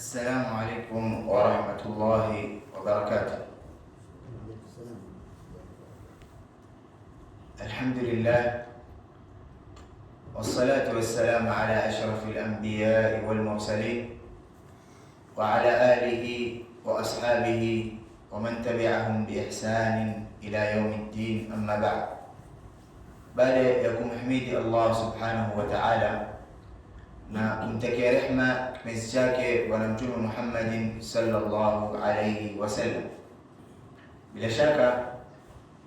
السلام عليكم ورحمة الله وبركاته. الحمد لله والصلاة والسلام على أشرف الأنبياء والمرسلين وعلى آله وأصحابه ومن تبعهم بإحسان إلى يوم الدين. أما بعد، baada ya kumhimidi Allah subhanahu wa ta'ala na kumtakia rehma kipenzi chake Bwana Mtume Muhammadin sallallahu alayhi wasallam, bila shaka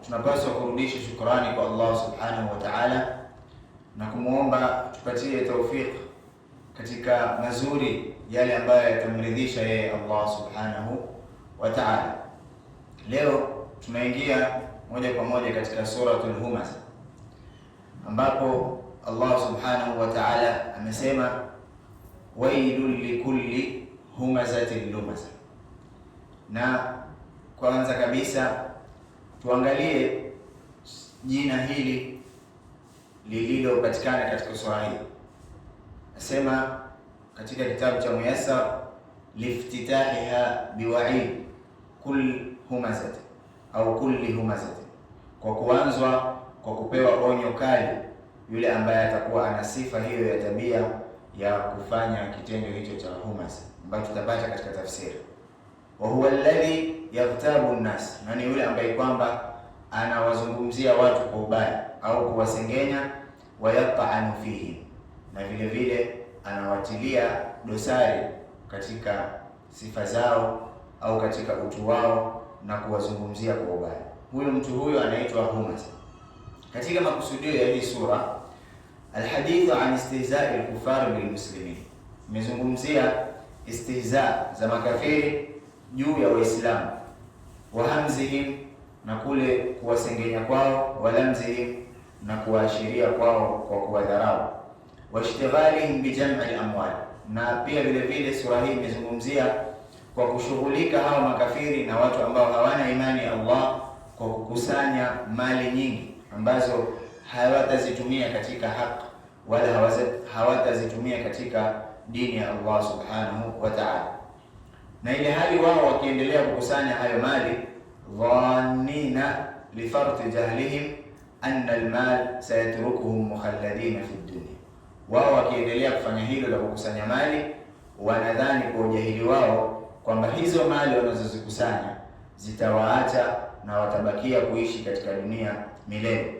tunapaswa kurudisha shukrani kwa Allah subhanahu wa ta'ala na kumwomba tupatie tawfik katika mazuri yale ambayo yatamridhisha yeye Allah subhanahu wa ta'ala. Leo tunaingia moja kwa moja katika suratul Humazah, ambapo Allah subhanahu wa ta'ala amesema wailul likulli humazatin lumazah. Na kwanza kabisa tuangalie jina hili lililopatikana katika sura hii. Nasema katika kitabu cha Muyassar, liftitahiha biwa'id kull humazat au kulli humazat, kwa kuanzwa kwa kupewa onyo kali yule ambaye atakuwa ana sifa hiyo ya tabia ya kufanya kitendo hicho cha humaz, ambayo tutapata katika tafsiri. Wa huwa alladhi yaghtabu an-nas, na ni yule ambaye kwamba anawazungumzia watu kwa ubaya au kuwasengenya, wa yat'anu fihi, na vile vile anawatilia dosari katika sifa zao au katika utu wao na kuwazungumzia kwa ubaya. Huyo mtu huyo anaitwa humaz. Katika makusudio ya hii sura, alhadithu an istihza'i al-kuffar bil muslimin, imezungumzia istihza za makafiri juu ya Waislamu, wa hamzihim, na kule kuwasengenya kwao, wa lamzihim, na kuwaashiria kwao kwa kuwadharau, wa ishtighalihim bi jam'i al-amwal, na pia vile vile sura hii imezungumzia kwa kushughulika hao makafiri na watu ambao hawana imani ya Allah kwa kukusanya mali nyingi ambazo hawatazitumia katika haki wala hawatazitumia katika dini ya Allah subhanahu wa ta'ala. Na ile hali wao wakiendelea kukusanya hayo mali, dhannina li farti jahlihim anna almal sayatrukuhum mukhalladina fi dunya, wao wakiendelea kufanya hilo la kukusanya mali, wanadhani kwa ujahili wao kwamba hizo mali wanazozikusanya zitawaacha na watabakia kuishi katika dunia milele.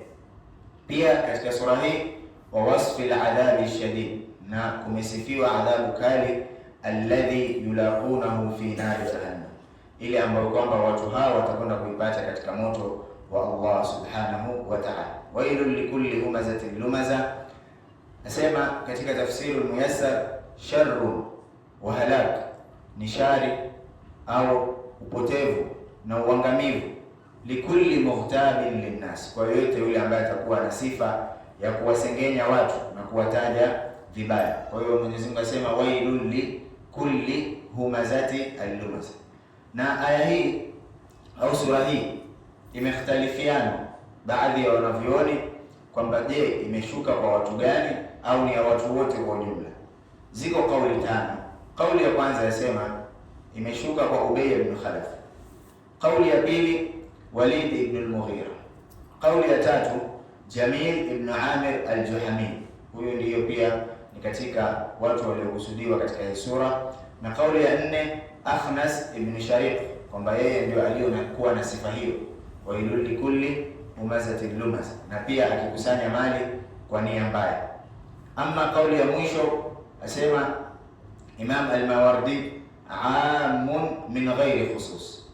Pia katika sura hii wa wasfi al-adhabi shadid, na kumesifiwa adhabu kali, alladhi yulaqunahu fi nari jahannam, ile ambayo kwamba watu hao watakwenda kuipata katika moto wa Allah subhanahu wa ta'ala. Wailul likulli humazatin lumaza, nasema katika tafsiri al-Muyassar, sharru wa halak, ni shari au upotevu na uangamivu, likulli mughtabin linnas, kwa yote yule ambaye atakuwa na sifa ya kuwasengenya watu na kuwataja vibaya. Kwa hiyo Mwenyezi Mungu asema wailul likulli humazati al-lumaz. Na aya hii au sura hii imekhtalifiana baadhi ya wanavyoni kwamba je, imeshuka kwa watu gani au ni ya watu wote kwa ujumla. Ziko kauli tano. Kauli ya kwanza yasema imeshuka kwa Ubay ibn Khalaf. Kauli ya pili Walid ibn al-Mughira. Kauli ya tatu Jamil ibn Amir al-Juhami, huyo ndiyo pia ni katika watu waliokusudiwa katika hii sura. Na kauli ya nne Akhnas ibn Shariq, kwamba yeye ndio aliyokuwa na sifa hiyo, wailul likulli humazatin lumaz, na pia akikusanya mali kwa nia mbaya. Ama kauli ya mwisho asema Imam al-Mawardi amun min ghairi khusus,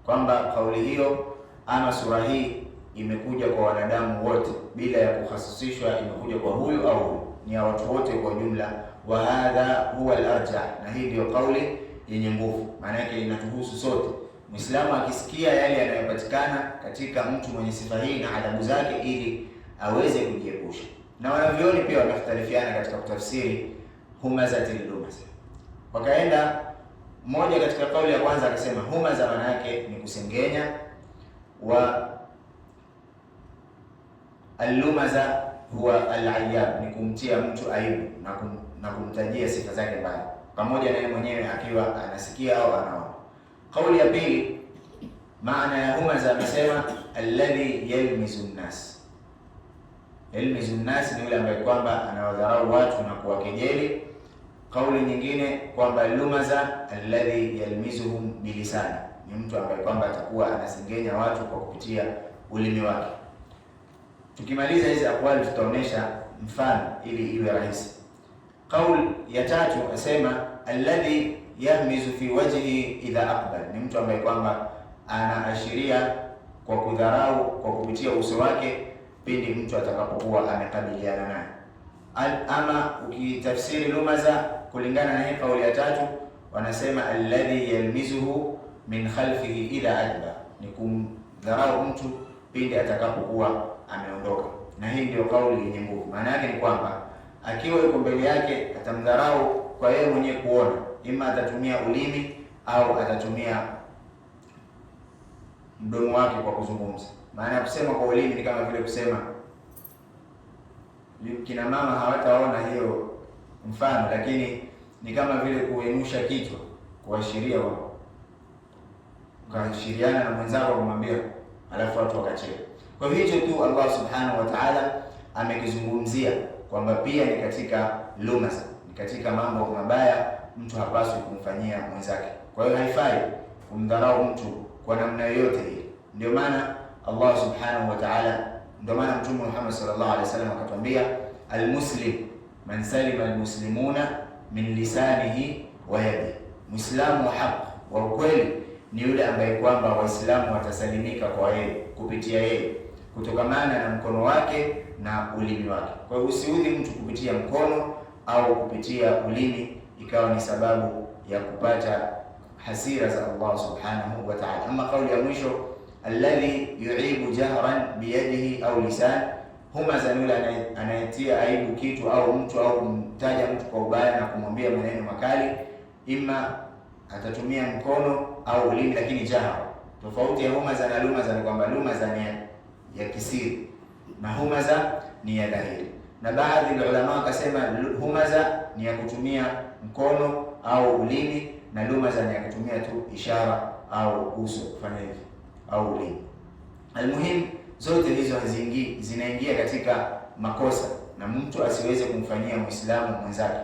kwamba kauli hiyo ama sura hii imekuja kwa wanadamu wote bila ya kuhasusishwa, imekuja kwa huyu au huyu, ni ya watu wote kwa jumla. Wa hadha huwa al-arjah, na hii ndio kauli yenye nguvu, maana yake inatuhusu sote. Muislamu akisikia yale yanayopatikana katika mtu mwenye sifa hii na adabu zake, ili aweze kujiepusha. Na wanavyoni pia wamekhtalifiana katika kutafsiri humazatil lumaz. Wakaenda mmoja katika kauli ya kwanza akasema humaza maana yake ni kusengenya, wa al-lumaza huwa al-ayyab, ni kumtia mtu aibu na kumtajia sifa zake mbaya, pamoja na yeye mwenyewe akiwa anasikia au anaona. Kauli ya pili, maana ya humaza, amesema alladhi yalmizu nnas. Yalmizu nnas ni yule ambaye kwamba anawadharau watu na kuwakejeli. Kauli nyingine kwamba lumaza alladhi yalmizuhum bilisani, ni mtu ambaye kwamba atakuwa anasengenya watu kwa kupitia ulimi wake. Tukimaliza hizi akwali tutaonesha mfano ili iwe rahisi. Kauli ya tatu asema alladhi yahmizu fi wajhi idha aqbal, ni mtu ambaye kwamba anaashiria kwa kudharau kwa kupitia uso wake pindi mtu atakapokuwa amekabiliana naye. Ama ukitafsiri lumaza kulingana na hii kauli ya tatu, wanasema alladhi yalmizuhu min khalfihi idha adba, ni kumdharau mtu pindi atakapokuwa ameondoka. Na hii ndio kauli yenye nguvu. Maana yake ni kwamba akiwa yuko mbele yake atamdharau kwa yeye mwenyewe kuona, ima atatumia ulimi au atatumia mdomo wake kwa kuzungumza. Maana ya kusema kwa ulimi ni kama vile kusema, kina mama hawataona hiyo mfano, lakini ni kama vile kuinusha kichwa, kuashiria wao, ukaashiriana na mwenzako kumwambia, alafu watu wakacheka. Kwa hiyo tu Allah subhanahu wa ta'ala amekizungumzia kwamba pia ni katika lumaza, ni katika mambo mabaya mtu hapaswi kumfanyia mwenzake. Kwa hiyo haifai kumdharau mtu kwa namna yoyote ile. Ndio maana Allah subhanahu wa ta'ala, ndio maana Mtume Muhammad sallallahu alaihi wasallam akatwambia, almuslim man salima almuslimuna min lisanihi wa yadihi, muislamu wa haki wa ukweli ni yule ambaye kwamba waislamu watasalimika kwa yeye, kupitia yeye, kutokamana na mkono wake na ulimi wake. Kwa hiyo usiudhi mtu kupitia mkono au kupitia ulimi ikawa ni sababu ya kupata hasira za Allah subhanahu wa ta'ala. Ama kauli ya mwisho, alladhi yu'ibu jahran biyadihi au lisan, humaza yule anayetia aibu kitu au mtu au kumtaja mtu kwa ubaya na kumwambia maneno makali, ima atatumia mkono au ulimi, lakini jahar. Tofauti ya humaza na lumaza ni kwamba lumaza ni ya kisiri na humaza ni ya dhahiri. Na baadhi ya ulama wakasema humaza ni ya kutumia mkono au ulimi na lumaza ni ya kutumia tu ishara au uso kufanya hivi au ulimi. Almuhim, zote hizo zinaingia katika makosa na mtu asiweze kumfanyia Muislamu mwenzake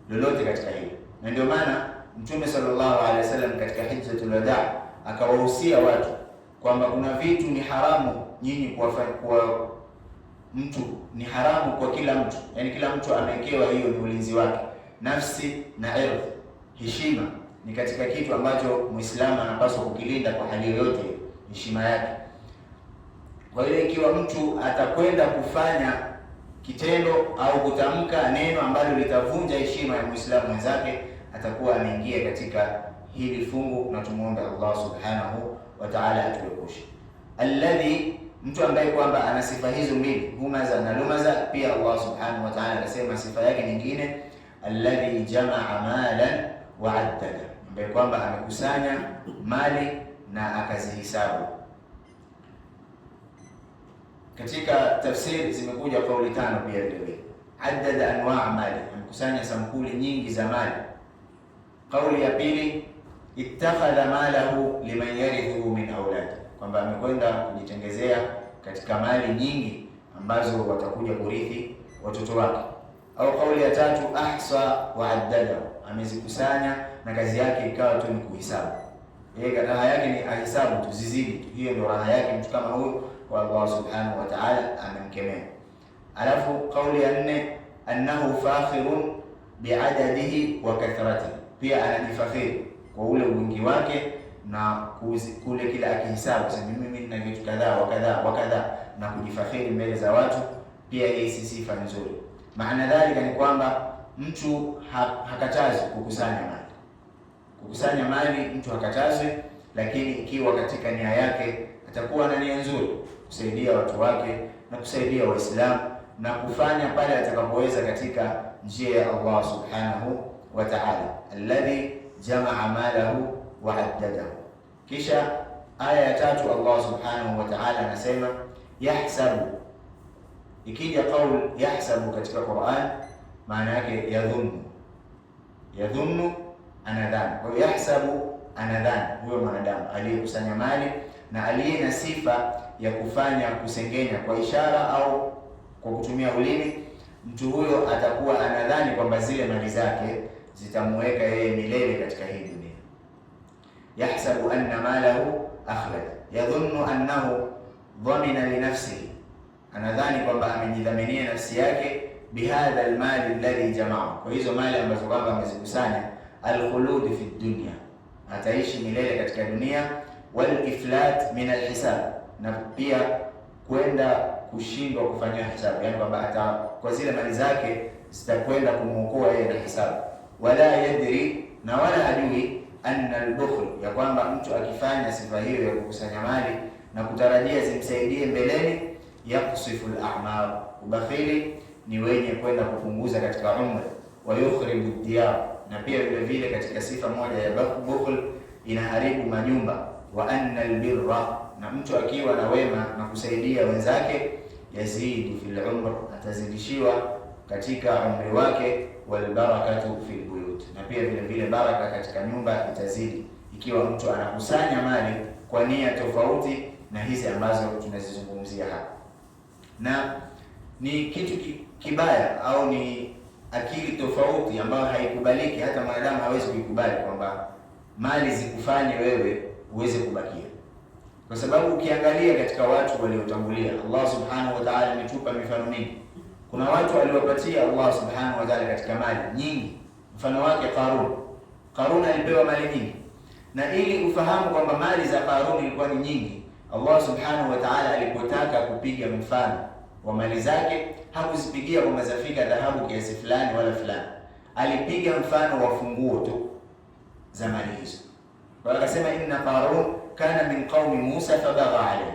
lolote katika hilo. Na ndio maana Mtume sallallahu alaihi wasallam katika hijjatul wadaa akawahusia watu kwamba kuna vitu ni haramu nyinyi kwa mtu, ni haramu kwa kila mtu, yani kila mtu amewekewa hiyo ni ulinzi wake. Nafsi na ardhi, heshima ni katika kitu ambacho Muislamu anapaswa kukilinda kwa hali yoyote, heshima yake. Kwa hiyo ikiwa mtu atakwenda kufanya kitendo au kutamka neno ambalo litavunja heshima ya Muislamu mwenzake, atakuwa ameingia katika hili fungu, na tumuombe Allah subhanahu wa ta'ala atuepushe. Alladhi, mtu ambaye kwamba ana sifa hizo mbili, humaza na lumaza, pia Allah subhanahu wa ta'ala anasema sifa yake nyingine, alladhi jamaa malan wa addada, ambaye kwamba amekusanya mali na akazihisabu. Katika tafsiri zimekuja kauli tano pia vile. Addada anwaa mali, amekusanya sampuli nyingi za mali. Kauli ya pili, ittakhadha malahu liman yarithu min auladi, kwamba amekwenda kujitengezea katika mali nyingi ambazo watakuja kurithi watoto wake. Au kauli ya tatu, ahsa wa addada, amezikusanya na kazi yake ikawa tu ni kuhesabu. Yeye raha yake ni ahesabu tu, zizidi tu. Hiyo ndio raha yake mtu kama huyo, kwa Allah subhanahu wa ta'ala amemkemea. Alafu kauli ya nne, annahu fakhirun biadadihi wa kathratihi, pia anajifakhiri kwa ule wingi wake na kule kila akihesabu sema mimi nina vitu kadhaa wa kadhaa na kujifakhiri mbele za watu, pia hii si sifa nzuri. Maana dhalika ni kwamba mtu hakatazwi kukusanya mali. Kukusanya mali mtu hakatazwi, lakini ikiwa katika nia yake atakuwa na nia nzuri kusaidia watu wake na kusaidia Waislamu na kufanya pale atakapoweza katika njia ya Allah subhanahu wa ta'ala. Alladhi jamaa malahu wa addadahu. Kisha aya ya tatu Allah subhanahu wa ta'ala anasema yahsabu. Ikija kauli yahsabu katika Qur'an maana yake yadhunnu, anadhani. Kwa hiyo yahsabu, anadhani, huyo mwanadamu aliyekusanya mali na aliye na sifa ya kufanya kusengenya kwa ishara au kwa kutumia ulimi, mtu huyo atakuwa anadhani kwamba zile mali zake zitamuweka yeye milele katika hii dunia. Yahsabu anna malahu akhlad, yadhunnu annahu dhamina li nafsihi, anadhani kwamba amejidhaminia nafsi yake bihadha almali alladhi jamaa, kwa hizo mali ambazo kwamba amezikusanya, alkhulud fi dunya, ataishi milele katika dunia, wal iflat min alhisab, na pia kwenda kushindwa kufanyia hisabu, yani kwamba kwa zile mali zake zitakwenda kumuokoa yeye na hisabu. Wala yadri, na wala hajui, anna albukhl, ya kwamba mtu akifanya sifa hiyo ya kukusanya mali na kutarajia zimsaidie mbeleni, yakusifu al-a'mar, ubakhili ni wenye kwenda kupunguza katika umri, wa yukhribu diyar, na pia vile vile katika sifa moja ya bukhl inaharibu majumba. Wa anna albirra, na mtu akiwa na wema na kusaidia wenzake, yazidu fil umr, atazidishiwa katika umri wake, wal barakatu fil buyut, na pia vile vile baraka katika nyumba itazidi, ikiwa mtu anakusanya mali kwa nia tofauti na hizi ambazo tunazizungumzia hapa. Na ni kitu kibaya au ni akili tofauti ambayo haikubaliki, hata mwanadamu hawezi kuikubali kwamba mali zikufanye wewe uweze kubakia, kwa sababu ukiangalia katika watu waliotangulia, Allah subhanahu wa ta'ala ametupa mifano mingi. Kuna watu waliopatia Allah subhanahu wa ta'ala katika mali nyingi, mfano wake Qarun alipewa mali nyingi, na ili ufahamu kwamba mali za Qarun ilikuwa ni nyingi, Allah subhanahu wa ta'ala alipotaka kupiga mfano wa mali zake hakuzipigia kwamba zafika dhahabu kiasi fulani wala fulani, alipiga mfano wa funguo tu za mali hizo. Kwa akasema inna Qarun kana min qaumi Musa fabagha alayhi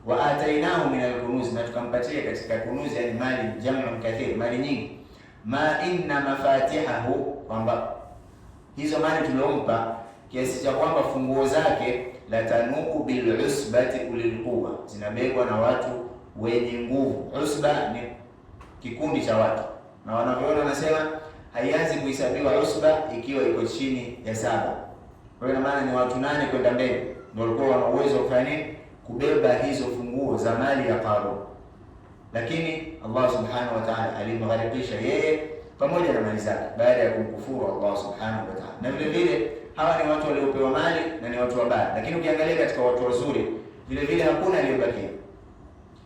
wa atainahu min al-kunuz, na tukampatia katika kunuz, yani mali jam'un kathir, mali nyingi. Ma inna mafatihahu, kwamba hizo mali tuliompa kiasi cha kwamba funguo zake latanu bil usbati ulil quwwa, zinabebwa na watu wenye nguvu. Usba ni kikundi cha watu, na wanavyoona wanasema haianzi kuhesabiwa usba ikiwa iko chini ya 7. Kwa hiyo maana ni watu 8 kwenda mbele ndio walikuwa wana uwezo wa kufanya nini, kubeba hizo funguo za mali ya Qarun. Lakini Allah subhanahu wa ta'ala alimgharikisha yeye pamoja na mali zake baada ya kumkufuru Allah subhanahu wa ta'ala. Na vile vile hawa ni watu waliopewa mali na ni watu wabaya, lakini ukiangalia katika watu wazuri vile vile hakuna aliyebakia.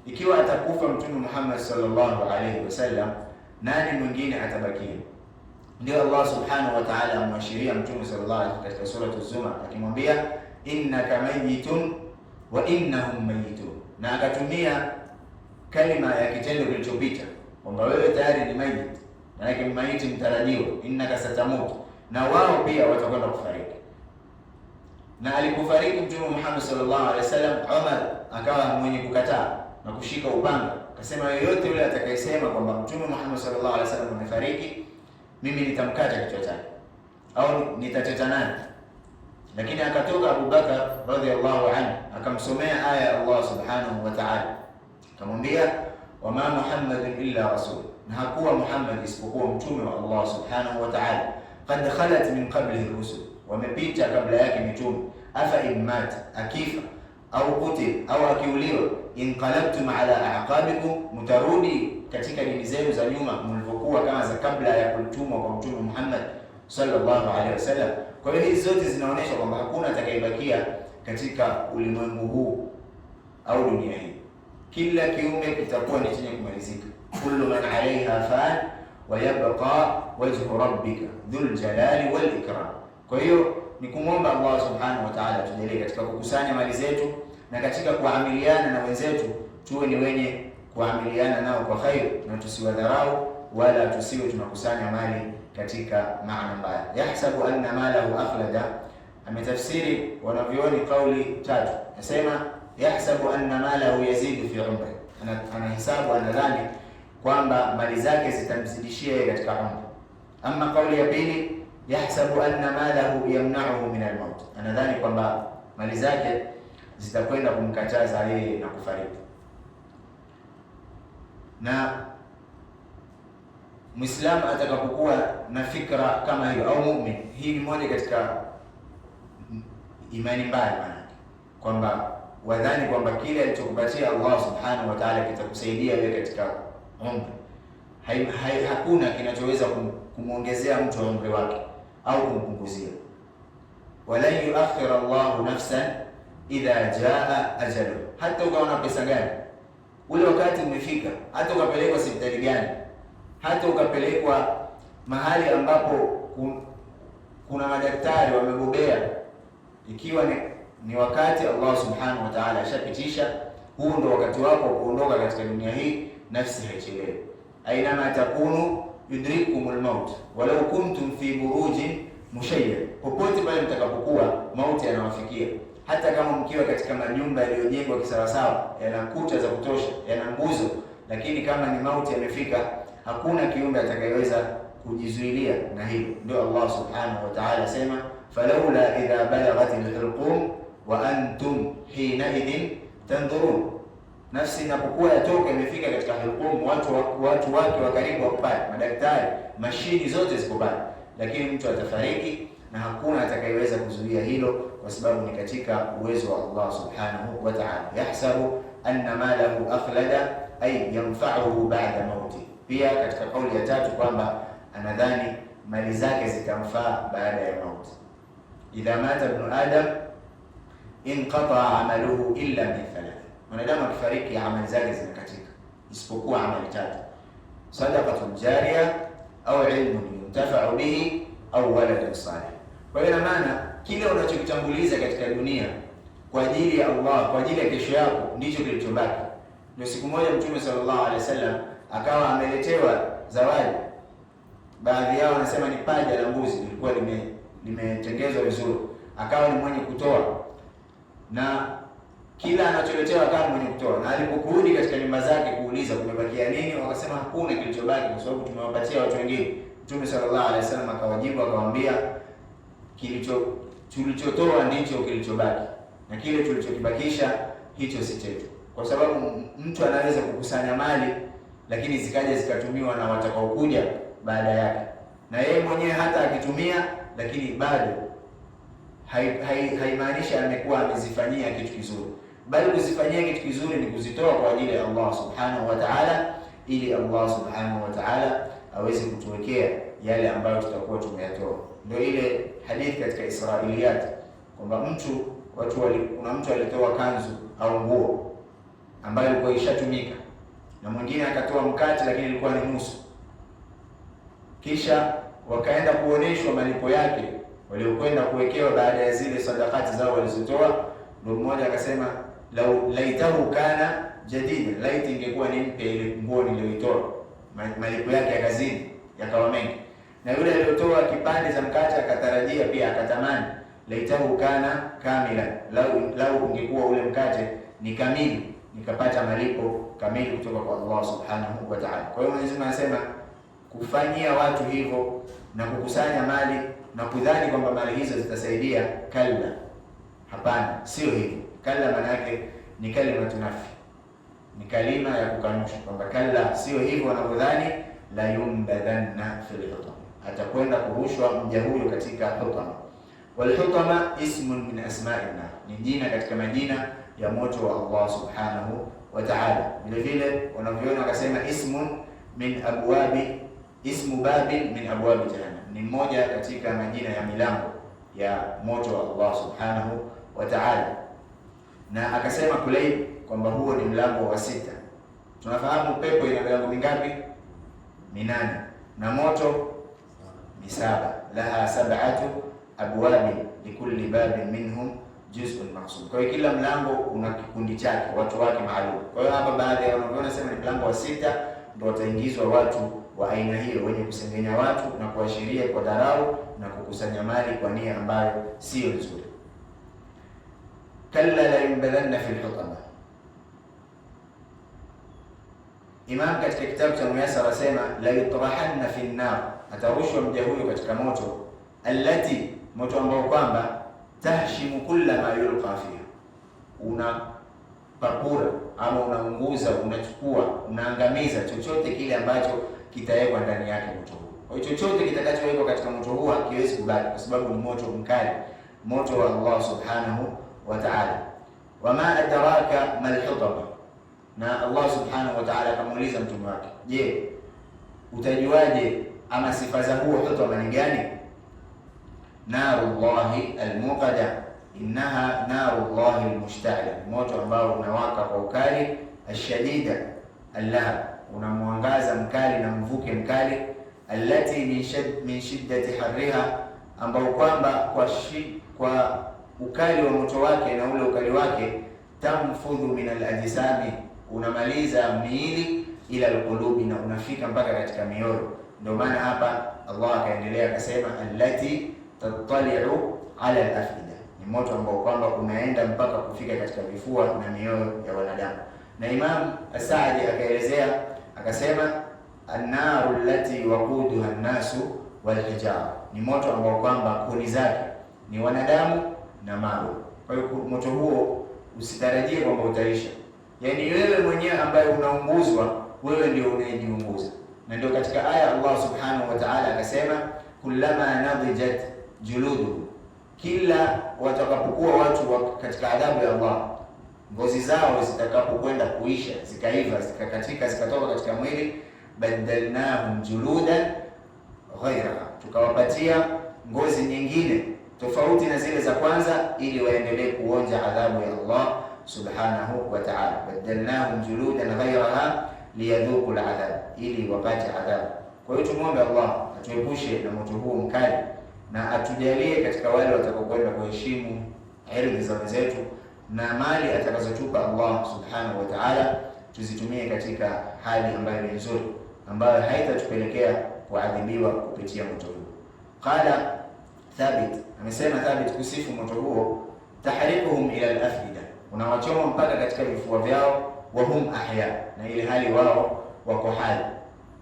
Ikiwa atakufa Mtume Muhammad sallallahu alaihi wasallam, nani mwingine atabakia? Ndio Allah subhanahu wa ta'ala amwashiria Mtume sallallahu alaihi wasallam katika sura Az-Zumar akimwambia innaka mayitun wa innahum mayitun, na akatumia kalima ya kitendo kilichopita kwamba wewe tayari ni mayit, maana yake maiti mtarajiwa, innaka satamut, na wao pia watakwenda kufariki. Na alipofariki Mtume Muhammad sallallahu alaihi wasallam, Umar akawa mwenye kukataa na kushika upanga, akasema yoyote yule atakayesema kwamba Mtume Muhammad sallallahu alaihi wasallam amefariki, mimi nitamkata kichwa chake au nitateta naye. Lakini akatoka Abu Bakar radhiallahu anhu akamsomea aya ya Allah subhanahu wa ta'ala, akamwambia wama Muhammadun illa rasul, na hakuwa Muhammad isipokuwa mtume wa Allah subhanahu wa ta'ala, qad khalat min qablihi rusul, wamepita kabla yake mitume, afa immat, akifa au kutil au akiuliwa, inqalabtum ala aqabikum, mutarudi katika dini zenu za nyuma mlivyokuwa kama za kabla ya kutumwa kwa Mtume Muhammad sallallahu alaihi wasallam. Kwa hiyo hizi zote zinaonyesha kwamba hakuna atakayebakia katika ulimwengu huu au dunia hii, kila kiumbe kitakuwa ni chenye kumalizika. Kullu man alaiha fan wa yabqa wajhu rabbika dhul jalali wal ikram. Kwa hiyo ni kumwomba Allah subhanahu wa ta'ala tujalie katika kukusanya mali zetu na katika kuamiliana na wenzetu tuwe ni wenye kuamiliana nao kwa khair, na tusiwadharau wala tusiwe tunakusanya mali katika maana mbaya. Yahsabu anna malahu akhlada, ametafsiri wanavyoni kauli tatu. Nasema yahsabu anna malahu yazidu fi umri, anahisabu, anadhani kwamba mali zake zitamzidishia yeye katika umri. Ama kauli ya pili, yahsabu anna malahu yamna'uhu min al-maut, anadhani kwamba mali zake zitakwenda kumkataza yeye na kufariki. Na Muislamu atakapokuwa na fikra kama hiyo au muumini, hii ni moja katika imani mbaya, maana kwamba wadhani kwamba kile alichokupatia Allah subhanahu wa ta'ala kitakusaidia wewe katika umri. Hakuna kinachoweza kumwongezea mtu umri wake au kumpunguzia. Walan yuakhir Allahu nafsan idha jaa ajalu, hata ukaona pesa gani, ule wakati umefika, hata ukapelekwa hospitali gani, hata ukapelekwa mahali ambapo kuna madaktari wamebobea, ikiwa ni wakati Allah subhanahu wa ta'ala ashapitisha, huu ndo wakati wako wa kuondoka katika dunia hii, nafsi haichelewi. Ainama takunu yudrikumul maut walau kuntum fi burujin mushayyad, popote pale mtakapokuwa mauti yanawafikia, hata kama mkiwa katika majumba yaliyojengwa kisawasawa, yana kuta za kutosha, yana nguzo, lakini kama ni mauti yamefika, hakuna kiumbe atakayeweza kujizuilia na hilo. Ndio Allah subhanahu wa ta'ala sema, falawla idha balaghatil hulqum wa antum hina idhin tandhurun, nafsi inapokuwa yatoka imefika katika hulqum, watu wake wa karibu wako pale, madaktari, mashini zote ziko pale, lakini mtu atafariki na hakuna atakayeweza kuzuia hilo, kwa sababu ni katika uwezo wa Allah subhanahu wa ta'ala. Yahsabu anna malahu akhlada ay yanfa'uhu ba'da mauti. Pia katika kauli ya tatu kwamba anadhani mali zake zitamfaa baada ya mauti. Idha mata ibn adam inqata amaluhu illa min thalath, mwanadamu akifariki amali zake zinakatika isipokuwa amali tatu: sadaqatun jariya au ilmun yuntafa'u bihi au waladun salih. Kwa hiyo maana kile unachokitanguliza katika dunia kwa ajili ya Allah, kwa ajili ya kesho yako, ndicho kilichobaki. Ndio siku moja Mtume sallallahu alaihi wasallam akawa ameletewa zawadi, baadhi yao wanasema ni paja la mbuzi, lilikuwa limetengezwa vizuri, akawa ni mwenye kutoa, na kila anacholetewa akawa mwenye kutoa, na alipokurudi katika nyumba zake kuuliza kumebakia nini, wakasema hakuna kilichobaki kwa sababu tumewapatia watu wengine. Mtume sallallahu alaihi wasallam akawajibu akawaambia, tulichotoa ndicho kilichobaki, na kile tulichokibakisha hicho si chetu. Kwa sababu mtu anaweza kukusanya mali lakini zikaja zikatumiwa na watakaokuja baada yake, na yeye mwenyewe hata akitumia, lakini bado haimaanishi amekuwa amezifanyia kitu kizuri, bali kuzifanyia kitu kizuri ni kuzitoa kwa ajili ya Allah subhanahu wa ta'ala, ili Allah subhanahu wa ta'ala aweze kutuwekea yale ambayo tutakuwa tumeyatoa. Ndio ile hadithi katika Israiliyat kwamba kuna mtu alitoa kanzu au nguo ambayo ilikuwa ishatumika, na mwingine akatoa mkate lakini ilikuwa ni nusu, kisha wakaenda kuoneshwa malipo yake waliokwenda kuwekewa baada ya zile sadakati zao walizotoa. Ndio mmoja akasema, laitahu kana jadida, laiti ingekuwa ni mpya ile nguo niliyoitoa, malipo yake yakazidi yakawa mengi. Na yule aliyotoa kipande za mkate akatarajia pia, akatamani laitahu kana kamila, lau ungekuwa ule mkate ni kamili, nikapata malipo kamili kutoka kwa Allah subhanahu wa ta'ala. Kwa hiyo Mwenyezi Mungu anasema kufanyia watu hivyo na kukusanya mali na kudhani kwamba mali hizo zitasaidia, kalla, hapana, sio hivyo. Kalla maana yake ni kalima tunafi, ni kalima ya kukanusha kwamba kalla, sio hivyo wanavyodhani. La yumbadhanna fil hutama, atakwenda kurushwa mja huyo katika hutama. Wal hutama ismun min asma'ina, ni jina katika majina ya moto wa Allah subhanahu wa ta'ala. Vile vile wanavyoona wakasema ismu babin min abwabi jahannam, ni mmoja katika majina ya milango ya moto wa Allah subhanahu wa ta'ala. Na akasema Kulayb kwamba huo ni mlango wa sita. Tunafahamu pepo ina milango mingapi? Minane, na moto ni saba. Laha sab'atu abwabi likulli babin minhum juz'un maqsum. Kwa hiyo kila mlango una kikundi chake, watu wake maalum. Kwa hiyo hapa baada ya wanavyoona sema ni mlango wa sita, ndio wataingizwa watu wa aina hiyo, wenye kusengenya watu na kuashiria kwa dharau na kukusanya mali kwa nia ambayo sio nzuri. Kalla la yumbadhanna fil hutama. Imam katika kitabu cha Muyassar asema la yutrahanna fi an-nar, atarushwa mja huyo katika moto, allati, moto ambao kwamba tahshimu kulla ma yulqa fiha, unapapura ama unaunguza, unachukua, unaangamiza chochote kile ambacho kitawekwa ndani yake moto huo. Kwa hiyo chochote kitakachowekwa katika moto huo hakiwezi kubaki, kwa sababu ni moto mkali, moto wa Allah subhanahu wa ta'ala. Wama adraka mal hutama, na Allah subhanahu wa ta'ala akamuuliza mtume wake, je, utajuaje ama sifa za huo hutama ni gani? Narullahi almuqada, innaha narullahi almushta'ila, moto ambao unawaka kwa ukali, ashadida allahab, unamwangaza mkali na mvuke mkali, allati min shiddati harriha, ambao kwamba kwa ukali wa moto wake na ule ukali wake, tamfudhu min alajsami, unamaliza miili, ila alqulubi, na unafika mpaka katika mioyo. Ndio maana hapa Allah akaendelea akasema, allati tattali'u ala alafida, ni moto ambao kwamba unaenda mpaka kufika katika vifua na mioyo ya wanadamu. Na Imam As-Saadi akaelezea akasema, an-naru allati waquduha an-nasu wal hijara, ni moto ambao kwamba kuni zake ni wanadamu na mawe. Kwa hiyo moto huo usitarajie kwamba utaisha, yaani wewe mwenyewe ambaye unaunguzwa, wewe ndio unayejiunguza. Na ndio katika aya Allah subhanahu wa ta'ala akasema, kullama nadijat juludu, kila watakapokuwa watu katika adhabu ya Allah, ngozi zao zitakapokwenda kuisha, zikaiva, zikakatika, zikatoka katika mwili, badalnahum juludan ghairaha, tukawapatia ngozi nyingine tofauti na zile za kwanza, ili waendelee kuonja adhabu ya Allah subhanahu wa ta'ala. Badalnahum juludan ghairaha liyadhuqu al'adhab, ili wapate adhabu. Kwa hiyo tumuombe Allah atuepushe na moto huo mkali, na atujalie katika wale watakaokwenda kuheshimu ardhi za wenzetu, na mali atakazotupa Allah subhanahu wa ta'ala tuzitumie katika hali ambayo ni nzuri, ambayo haitatupelekea kuadhibiwa kupitia moto huo. Qala Thabit, amesema Thabit kusifu moto huo, tahriquhum ila al-afida, unawachoma mpaka katika vifua vyao, wa hum ahya, na ile hali wao wako hai,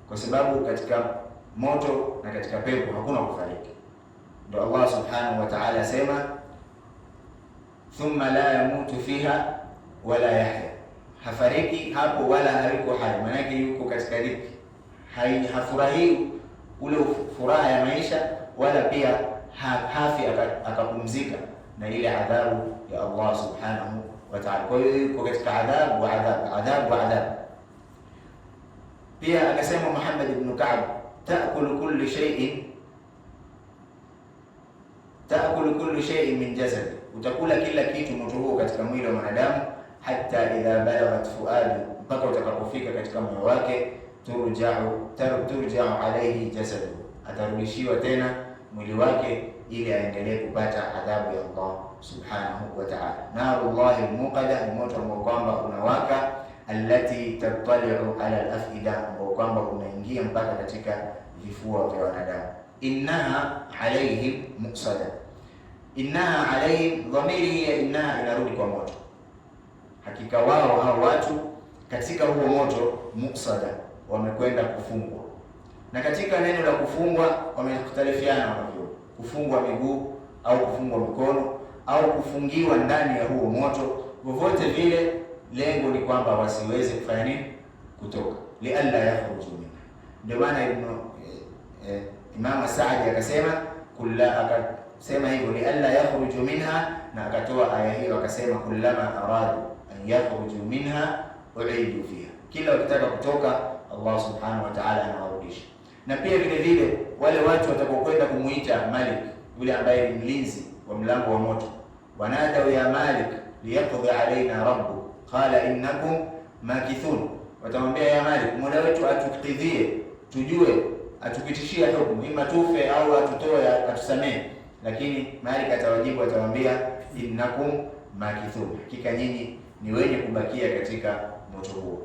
kwa sababu katika moto na katika pepo hakuna kufariki. Ndio Allah subhanahu wa ta'ala asema, thumma la yamutu fiha wala yahya, hafariki hapo wala hayuko hai, maana yake yuko katika dhiki, hafurahi ule furaha ya maisha, wala pia hafi akapumzika na ile adhabu ya Allah subhanahu wa ta'ala. Kwa hiyo yuko katika adhabu wa adhabu wa adhabu. Pia akasema Muhammad ibn Ka'b, ta'kulu kullu shay'in min jasadi, utakula kila kitu moto huo katika mwili wa mwanadamu, hatta idha balaghat fuadu, mpaka utakapofika katika moyo wake, turja'u alayhi jasadu, atarudishiwa tena mwili wake ili aendelee kupata adhabu ya Allah subhanahu wa ta'ala. Narullahi almuqada, ni moto ambao kwamba unawaka, allati tattali'u ala al-afida, ambao kwamba unaingia mpaka katika vifua vya wanadamu. Innaha alayhim muqsada, innaha alayhim, dhamiri hii ya innaha inarudi kwa moto. Hakika wao hao watu katika huo moto, muqsada, wamekwenda kufungwa. Na katika neno la kufungwa wamekhtalifiana wanavyo, kufungwa miguu au kufungwa mikono au kufungiwa ndani ya huo moto, vyovyote vile lengo ni kwamba wasiweze kufanya nini? Kutoka, lialla yakhruju minha. Ndio maana Imam Saadi akasema akasema hivyo, lialla yakhruju minha, na akatoa aya hiyo akasema, kullama aradu an yakhruju minha uidu fiha, kila wakitaka kutoka Allah subhanahu wa ta'ala anawarudisha. Na pia vile vile wale watu watakaokwenda kumuita Malik, yule ambaye ni mlinzi wa mlango wa moto, wanadau ya Malik liyaqdi alaina rabbu qala innakum makithun, watamwambia ya Malik, mola wetu atukidhie, tujue atupitishie hukumu, ima tufe au atutoe atusamee. Lakini Malik atawajibu, atawaambia innakum makithun, hakika nyinyi ni wenye kubakia katika moto huo.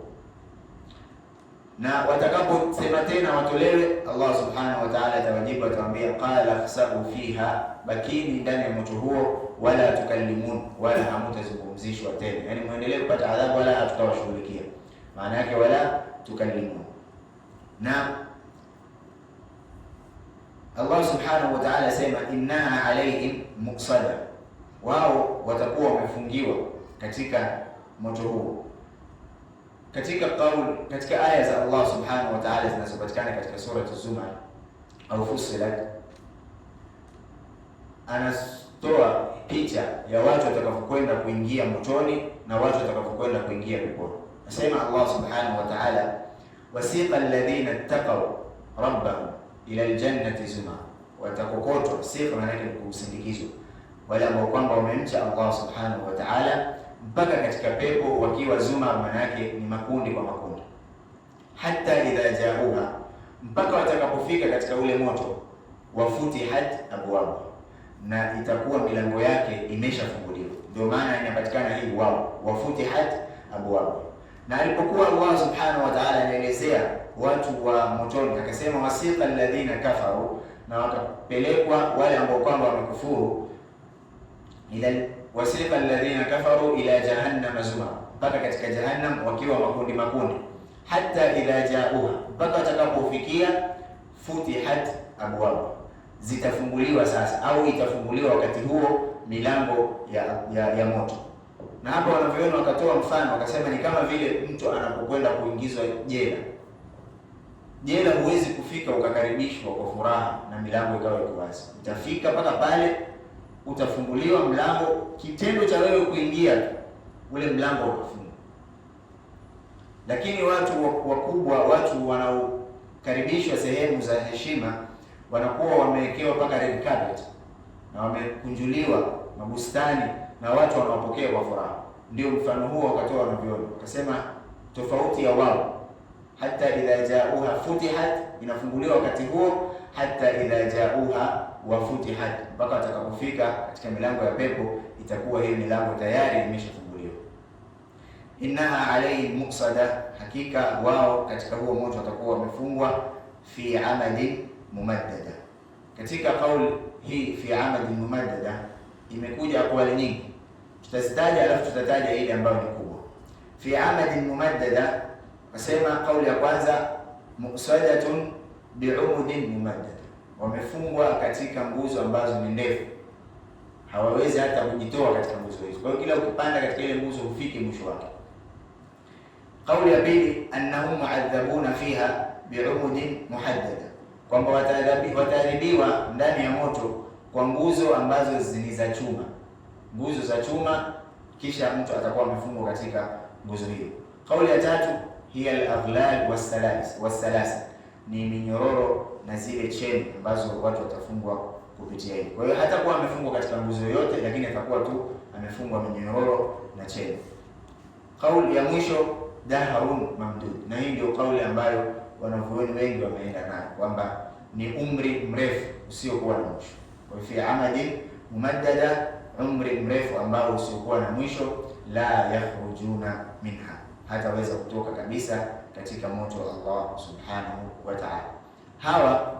Na watakaposema tena watolewe, Allah subhanahu wa ta'ala atawajibu, atawaambia qala khsa'u fiha, bakini ndani ya moto huo, wala tukallimun, wala hamutazungumzishwa tena, yani muendelee kupata adhabu wala hatutawashughulikia. Maana yake wala tukallimun. Na Allah subhanahu wa ta'ala asema innaha alayhim muqsada, wao watakuwa wamefungiwa katika moto huo. katika aya za Allah subhanahu wa ta'ala zinazopatikana katika sura Az-Zumar au Fussilat, anatoa picha ya watu watakapokwenda kuingia motoni na watu watakapokwenda kuingia peponi. Nasema Allah subhanahu wa ta'ala, wasiqa alladhina ittaqaw rabbahum ila aljannati zumar, watakokotwa. Sifa maana yake ni kusindikizwa wale ambao kwamba wamemcha Allah subhanahu wa ta'ala mpaka katika pepo wakiwa zumar, maana yake ni makundi kwa makundi. Hatta idha jauha, mpaka watakapofika katika ule moto. Wafutihat abwabu, na itakuwa milango yake imeshafunguliwa. Ndio maana inapatikana hii wao, wafutihat abwabu. Na alipokuwa Allah subhanahu wa ta'ala anaelezea watu wa motoni, akasema wasiqa alladhina kafaru, na wakapelekwa wale ambao kwamba wamekufuru, ila wasiqa alladhina kafaru ila jahannam zumar, mpaka katika jahannam wakiwa makundi makundi. Hatta idha jauha, mpaka watakapofikia. Futihat abwabu, zitafunguliwa sasa, au itafunguliwa wakati huo milango ya moto. Na hapa wanavyoona wakatoa mfano, wakasema ni kama vile mtu anapokwenda kuingizwa jela. Jela huwezi kufika ukakaribishwa kwa furaha na milango ikawa iko wazi. Utafika mpaka pale utafunguliwa mlango, kitendo cha wewe kuingia ule mlango utafungwa. Lakini watu wakubwa, watu wanaokaribishwa sehemu za heshima, wanakuwa wamewekewa mpaka red carpet na wamekunjuliwa mabustani na watu wanawapokea kwa furaha. Ndio mfano huo wakatoa wanavyoona, wakasema tofauti ya wao. Hata idha jauha futihat, inafunguliwa wakati huo. Hata idha jauha wa futihat, mpaka watakapofika katika milango ya pepo, itakuwa hiyo milango tayari imeshafunguliwa. Innaha alayhim muqsada, hakika wao katika huo moto watakuwa wamefungwa. Fi amadin mumaddada, katika kauli hii fi amadin mumaddada imekuja aqwali nyingi, tutazitaja alafu tutataja ile ambayo ni kubwa. Fi amadin mumaddada, nasema kauli ya kwanza, musadatun bi'umudin mumaddada, wamefungwa katika nguzo ambazo ni ndefu, hawawezi hata kujitoa katika nguzo hizo. Kwa hiyo kila ukipanda katika ile nguzo hufiki mwisho wake. Kauli ya pili, annahum mu'adhabuna fiha bi'umudin muhaddada, kwamba wataadhibiwa ndani ya moto kwa nguzo ambazo ni za chuma, nguzo za chuma, kisha mtu atakuwa amefungwa katika nguzo hiyo. Kauli ya tatu, hiya al-aghlal was-salasil, ni minyororo na zile cheni ambazo watu watafungwa kupitia hiyo. Kwa hiyo hata kuwa amefungwa katika nguzo yote, lakini atakuwa tu amefungwa minyororo na cheni. Kauli ya mwisho, dahrun mamdud, na hii ndio kauli ambayo wanavyuoni wengi wameenda nayo, kwamba ni umri mrefu usiokuwa na mwisho. Kwa fi amadin mumaddada, umri mrefu ambao usiokuwa na mwisho. La yakhrujuna minha, hataweza kutoka kabisa katika moto wa Allah subhanahu wa ta'ala. Hawa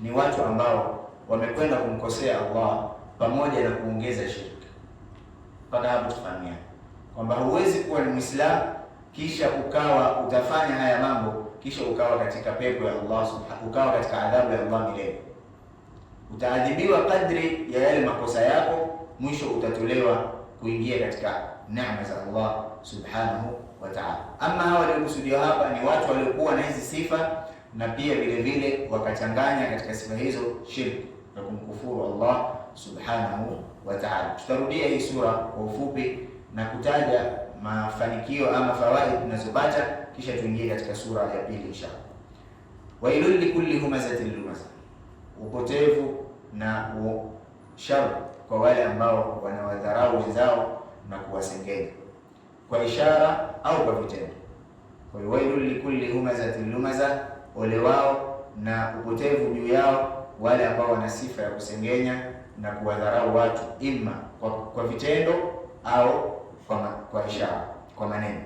ni watu ambao wamekwenda kumkosea Allah pamoja na kuongeza shirki. Mpaka hapo tufahamiane kwamba huwezi kuwa ni Muislamu kisha ukawa utafanya haya mambo kisha ukawa katika pepo ya Allah subhanahu, ukawa katika adhabu ya Allah milele. Utaadhibiwa kadri ya yale makosa yako, mwisho utatolewa kuingia katika neema za Allah subhanahu wa ta'ala. Ama hawa waliokusudiwa hapa ni watu waliokuwa na hizi sifa na pia vile vile wakachanganya katika sifa hizo shirki na kumkufuru Allah subhanahu wa ta'ala. Tutarudia hii sura kwa ufupi na kutaja mafanikio ama fawaid tunazopata, kisha tuingie katika sura ya pili inshallah. Wailul likulli humazatin lumazah, upotevu na shar kwa wale ambao wanawadharau wenzao na kuwasengenya kwa ishara au kwa vitendo. Kwa hiyo wailul likulli humazatin lumazah, ole wao na upotevu juu yao wale ambao wana sifa ya kusengenya na kuwadharau watu, ima kwa vitendo au kwa ishara, kwa maneno.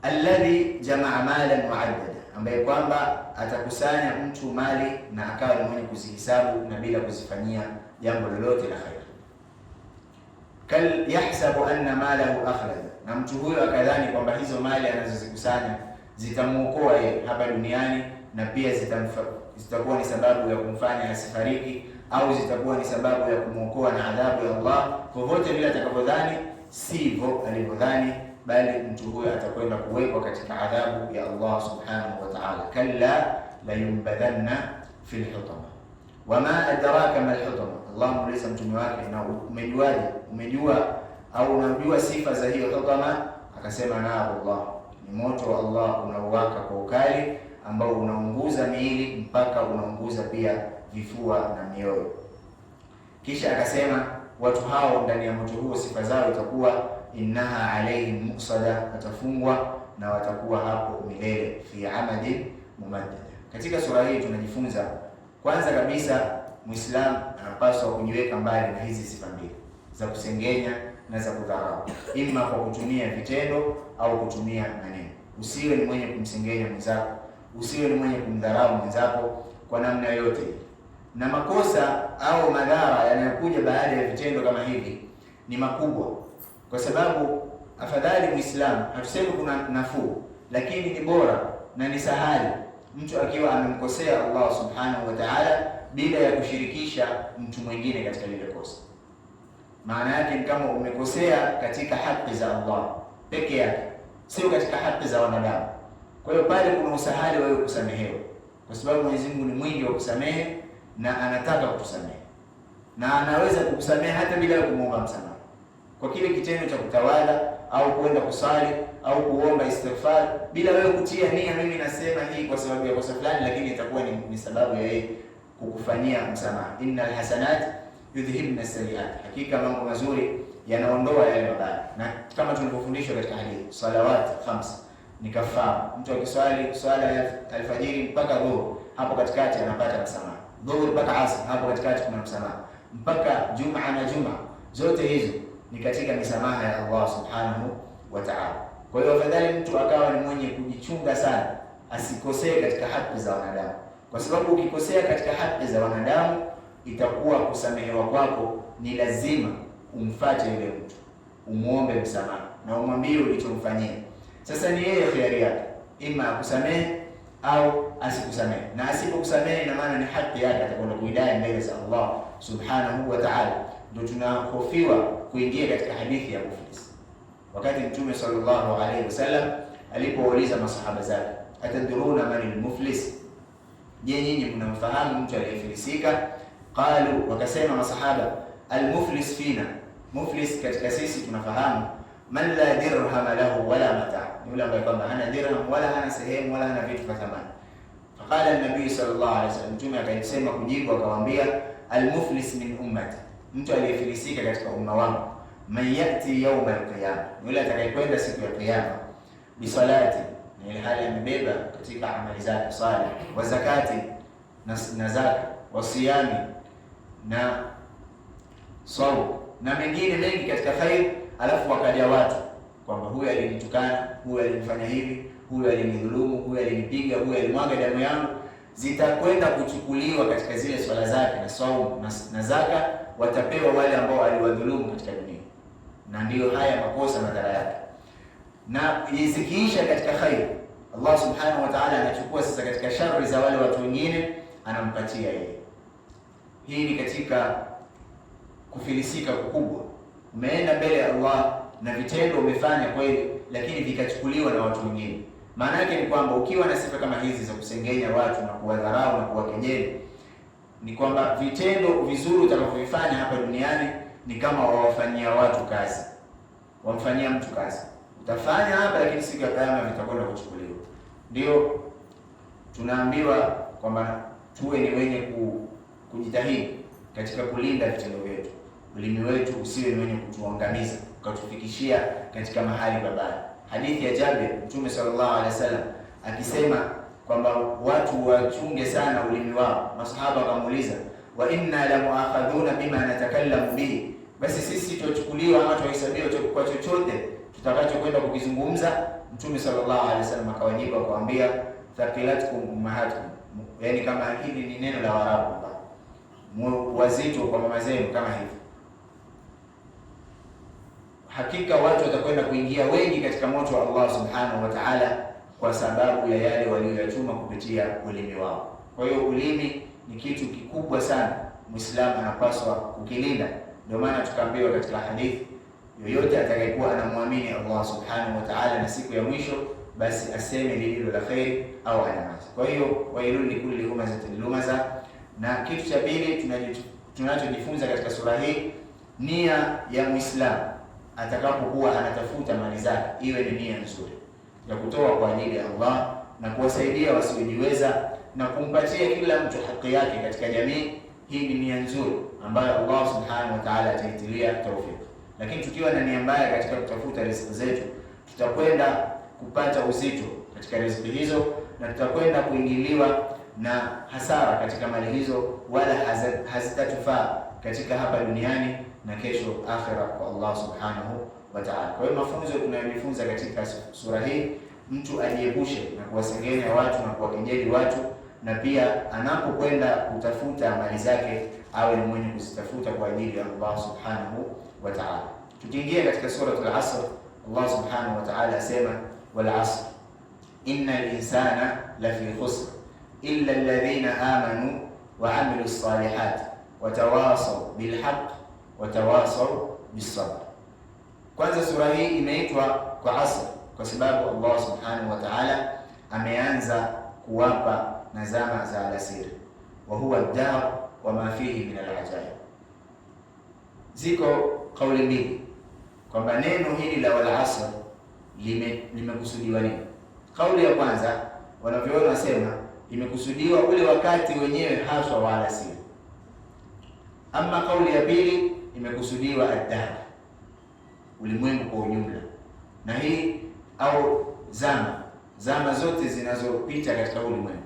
Alladhi jamaa malan muaddada, ambaye kwamba atakusanya mtu mali na akawa ni mwenye kuzihisabu na bila kuzifanyia jambo lolote la khair. Kal yahsabu anna malahu akhlada, na mtu huyo akadhani kwamba hizo mali anazozikusanya zitamuokoa yeye hapa duniani na pia zitakuwa ni sababu ya kumfanya asifariki au zitakuwa ni sababu ya kumuokoa na adhabu ya Allah. Popote vile atakavyodhani, sivyo alivyodhani, bali mtu huyo atakwenda kuwekwa katika adhabu ya Allah subhanahu wa ta'ala. Kalla la yumbadhanna fil hutama. Wama adraka mal hutama, Allah muuliza mtume wake, na umejuaje, umejua au unajua sifa za hiyo hutama? Akasema narullah, ni moto wa Allah unaowaka kwa ukali, ambao unaunguza miili mpaka unaunguza pia vifua na mioyo. Kisha akasema watu hao ndani ya moto huo sifa zao itakuwa innaha alaihim muqsada, watafungwa na watakuwa hapo milele, fi amadin mumaddada. Katika sura hii tunajifunza kwanza kabisa, Muislamu anapaswa kujiweka mbali na hizi sifa mbili za kusengenya na za kudharau, ima kwa kutumia vitendo au kutumia maneno. Usiwe ni mwenye kumsengenya mwenzako, usiwe ni mwenye kumdharau mwenzako kwa namna yoyote. Na makosa au madhara yanayokuja baada ya vitendo kama hivi ni makubwa, kwa sababu afadhali Muislamu, hatusemi kuna nafuu, lakini ni bora na ni sahali mtu akiwa amemkosea Allah subhanahu wa ta'ala bila ya kushirikisha mtu mwingine katika lile kosa. Maana yake ni kama umekosea katika haki za Allah peke yake, sio katika haki za wanadamu. Kwa hiyo pale kuna usahali wewe kusamehewa, kwa sababu Mwenyezi Mungu ni mwingi wa kusamehe na anataka kutusamehe, na anaweza kukusamehe hata bila ya kumuomba msamaha. Kwa kile kitendo cha kutawala au kwenda kusali au kuomba istighfar bila wewe kutia nia, mimi nasema hii kwa sababu ya kosa fulani, lakini itakuwa ni sababu ya yeye kukufanyia msamaha. Innal hasanat yudhhibna sayiat, hakika mambo mazuri yanaondoa yale mabaya. Na kama tulivyofundishwa katika hadithi, salawat khams ni kafara. Mtu akiswali swala ya alfajiri mpaka dhuhur, hapo katikati anapata msamaha. Dhuhur mpaka asr, hapo katikati kuna msamaha. Mpaka jumaa na jumaa, zote hizo ni katika misamaha ya Allah subhanahu wa ta'ala. Kwa hiyo afadhali mtu akawa ni mwenye kujichunga sana asikosee katika haki za wanadamu, kwa sababu ukikosea katika haki za wanadamu itakuwa kusamehewa kwako ni lazima umfuate yule mtu, umuombe msamaha na umwambie ulichomfanyia. Sasa ni yeye khiari yake, ima akusamehe au asikusamehe, na asipokusamehe ina maana ni haki yake, atakwenda kuidai mbele za Allah subhanahu wa ta'ala. Ndio tunahofiwa kuingia katika hadithi ya muflis. Wakati Mtume sallallahu alaihi wasallam alipouliza masahaba zake, atadruna man al-muflis, je, nyinyi mnamfahamu mtu aliyefilisika? Qalu, wakasema masahaba, al-muflis fina, muflis katika sisi tunafahamu, man la dirham lahu wala mata, ni yule ambaye kwamba hana dirham wala hana sehemu wala hana vitu vya thamani. Faqala an-nabii sallallahu alaihi wasallam, Mtume akasema kujibu akawaambia, al-muflis min ummati, mtu aliyefilisika katika umma wangu, man yati yawm al-qiyama, yule atakayekwenda siku ya kiyama, bi salati, ni ile hali amebeba katika amali zake salih, wa zakati, na zaka, wa siyami, na saum, na mengine mengi katika khair. Alafu wakaja watu kwamba huyu alinitukana, huyu alinifanya hivi, huyu alinidhulumu, huyu alinipiga, huyu alimwaga damu yangu, zitakwenda kuchukuliwa katika zile swala zake na saum na zaka, watapewa wale ambao aliwadhulumu katika dunia. Na ndiyo haya makosa madhara yake. Na zikiisha katika khair, Allah subhanahu wa ta'ala anachukua sasa katika shari za wale watu wengine, anampatia yeye. Hii ni katika kufilisika kukubwa. Umeenda mbele ya Allah na vitendo umefanya kweli, lakini vikachukuliwa na watu wengine. Maana yake ni kwamba ukiwa na sifa kama hizi za kusengenya watu na kuwadharau na kuwakejeli, ni kwamba vitendo vizuri utakavyofanya hapa duniani ni kama wawafanyia watu kazi, wamfanyia mtu kazi. Utafanya hapa, lakini siku ya kiyama vitakwenda kuchukuliwa. Ndio tunaambiwa kwamba tuwe ni wenye kujitahidi katika kulinda vitendo vyetu. Ulimi wetu usiwe ni wenye kutuangamiza, ukatufikishia katika mahali babaya. Hadithi ya Jabir, Mtume sallallahu alaihi wasallam akisema kwamba watu wachunge sana ulimi wao. Masahaba wakamuuliza, wa inna la muakhadhuna bima natakallamu bihi, basi sisi tuchukuliwa ama tuhesabiwa kwa chochote tutakachokwenda kukizungumza? Mtume sallallahu alaihi wasallam akawajibu akawaambia, thaqilatkum ummahatukum, yani kama hili ni neno la Waarabu, wazito kwa mama zenu kama hivi. Hakika watu watakwenda kuingia wengi katika moto wa Allah subhanahu wa ta'ala kwa sababu ya yale walioyachuma kupitia ulimi wao. Kwa hiyo ulimi ni kitu kikubwa sana, Muislamu anapaswa kukilinda. Ndio maana tukaambiwa katika hadithi yoyote atakayekuwa anamwamini Allah subhanahu wa ta'ala na siku ya mwisho, basi aseme lililo la kheri au anyamaze. Kwa hiyo wailul likulli humazatin lumaza. Na kitu cha pili tunachojifunza katika sura hii, nia ya Muislamu atakapokuwa anatafuta mali zake iwe ni nia nzuri ya kutoa kwa ajili ya Allah na kuwasaidia wasiojiweza na kumpatia kila mtu haki yake katika jamii. Hii ni nia nzuri ambayo Allah subhanahu wa ta'ala ataitilia tawfik. Lakini tukiwa na nia mbaya katika kutafuta riziki zetu, tutakwenda kupata uzito katika riziki hizo na tutakwenda kuingiliwa na hasara katika mali hizo, wala hazitatufaa katika hapa duniani na kesho akhira kwa Allah subhanahu wa ta'ala. Kwa hiyo mafunzo tunayojifunza katika sura hii, mtu ajiepushe na kuwasengenya watu na kuwakejeli watu, na pia anapokwenda kutafuta mali zake awe ni mwenye kuzitafuta kwa ajili ya Allah subhanahu wa ta'ala. Tukiingia katika suratul Asr, Allah subhanahu wa ta'ala asema, wal asr innal insana lafi khusr illa alladhina amanu wa amilus salihat wa tawasaw bil haqq wa tawasaw bis sabr. Kwanza sura hii imeitwa kwa asr kwa sababu Allah subhanahu wa ta'ala ameanza kuwapa na zama za alasiri, wa huwa ad-dahr wa ma fihi min al-ajaib. Ziko kauli mbili kwamba neno hili la wal asr limekusudiwa nini. Kauli ya kwanza wanavyoona wasema imekusudiwa ule wakati wenyewe haswa wa alasiri. Ama kauli ya pili imekusudiwa ad-dahr, ulimwengu kwa ujumla, na hii au zama zote zinazopita katika ulimwengu.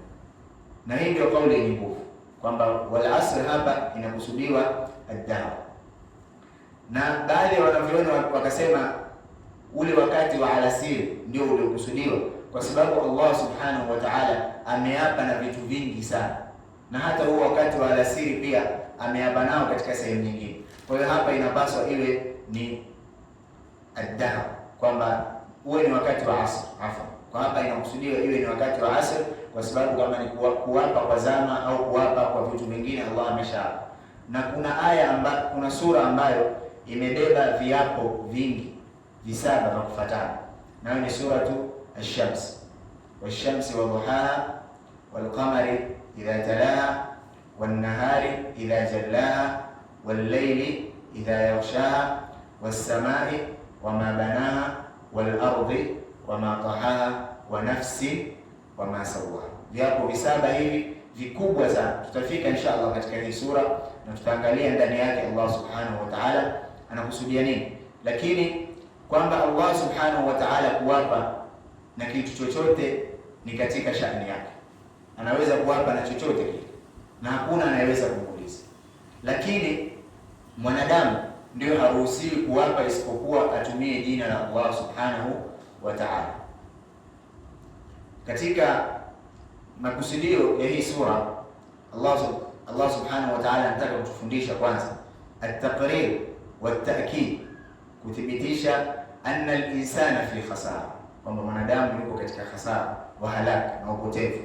Na hii ndio kauli yenye nguvu kwamba wal asr hapa inakusudiwa ad-dahr. Na baadhi ya wanavyuoni wakasema ule wakati wa alasiri ndio uliokusudiwa kwa sababu Allah subhanahu wa ta'ala ameapa na vitu vingi sana, na hata huo wakati wa alasiri pia ameapa nao katika sehemu nyingine. Kwa hiyo hapa inapaswa iwe ni ad-dahr, kwamba uwe ni wakati wa asr. Kwa hapa inakusudiwa iwe ni wakati wa asr kwa sababu kama ni kuwapa kwa zama au kuwapa kwa vitu vingine Allah ameshaapa. Na kuna sura ambayo imebeba viapo vingi visaba vya kufuatana, nayo ni suratu ash-shams, wash-shamsi wa duhaha wal-qamari idha talaha wan-nahari idha jallaha wal-layli idha yaghshaha was-samai wama banaha wal-ardi wama tahaha wa nafsi wama sawaha. Viapo visaba hivi vikubwa sana, tutafika inshallah katika hii sura na tutaangalia ndani yake Allah subhanahu wa ta'ala anakusudia nini. Lakini kwamba Allah subhanahu wa ta'ala kuwapa na kitu chochote ni katika shani yake, anaweza kuwapa na chochote kile na hakuna anayeweza kumuuliza. Lakini mwanadamu ndio haruhusiwi kuwapa isipokuwa atumie jina la Allah subhanahu wa ta'ala. Katika makusudio ya hii sura, Allah subhanahu wa ta'ala anataka kutufundisha kwanza at-taqrir wa at-ta'kid, kuthibitisha anna al-insana fi khasara, kwamba mwanadamu yuko katika khasara wa halak na upotevu,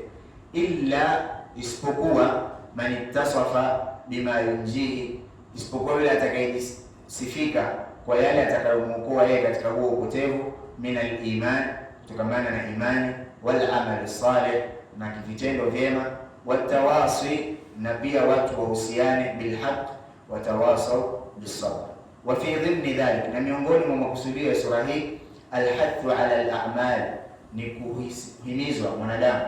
illa isipokuwa man ittasafa bima yunjihi, isipokuwa yule atakayesifika kwa yale atakayomuokoa yeye katika huo upotevu, min al-iman, kutokamana na imani, wal amal salih, na vitendo vyema, watawasi, na pia watu wahusiane bil haqq, watawasaw bis sabr. Wa fi dhimni dhalik, na miongoni mwa makusudio ya sura hii, alhathu ala al-a'mal, ni kuhimizwa mwanadamu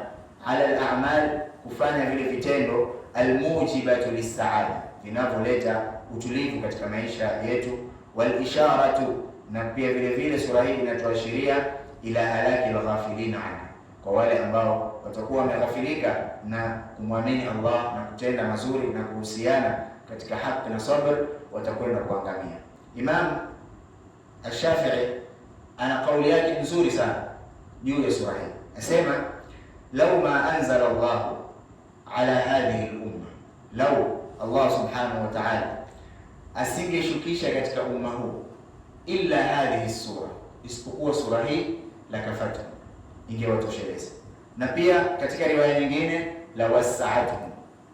ala al-a'mal, kufanya vile vitendo almujibatu lis-saada, vinavyoleta utulivu katika maisha yetu, wal isharatu, na pia vile vile sura hii inatuashiria ila halaki al-ghafilina anhu, kwa wale ambao watakuwa wameghafilika na kumwamini Allah na kutenda mazuri na kuhusiana katika haki na sabr, watakwenda kuangamia. Imam Ash-Shafi'i ana kauli yake nzuri sana juu ya sura hii, asema law ma anzala Allah ala hadhihi al-umma, law Allah subhanahu wa ta'ala asingeshukisha katika umma huu illa hadhihi sura, isipokuwa sura hii, la kafatu, ingewatosheleza. Na pia katika riwaya nyingine la wasa'atuhum,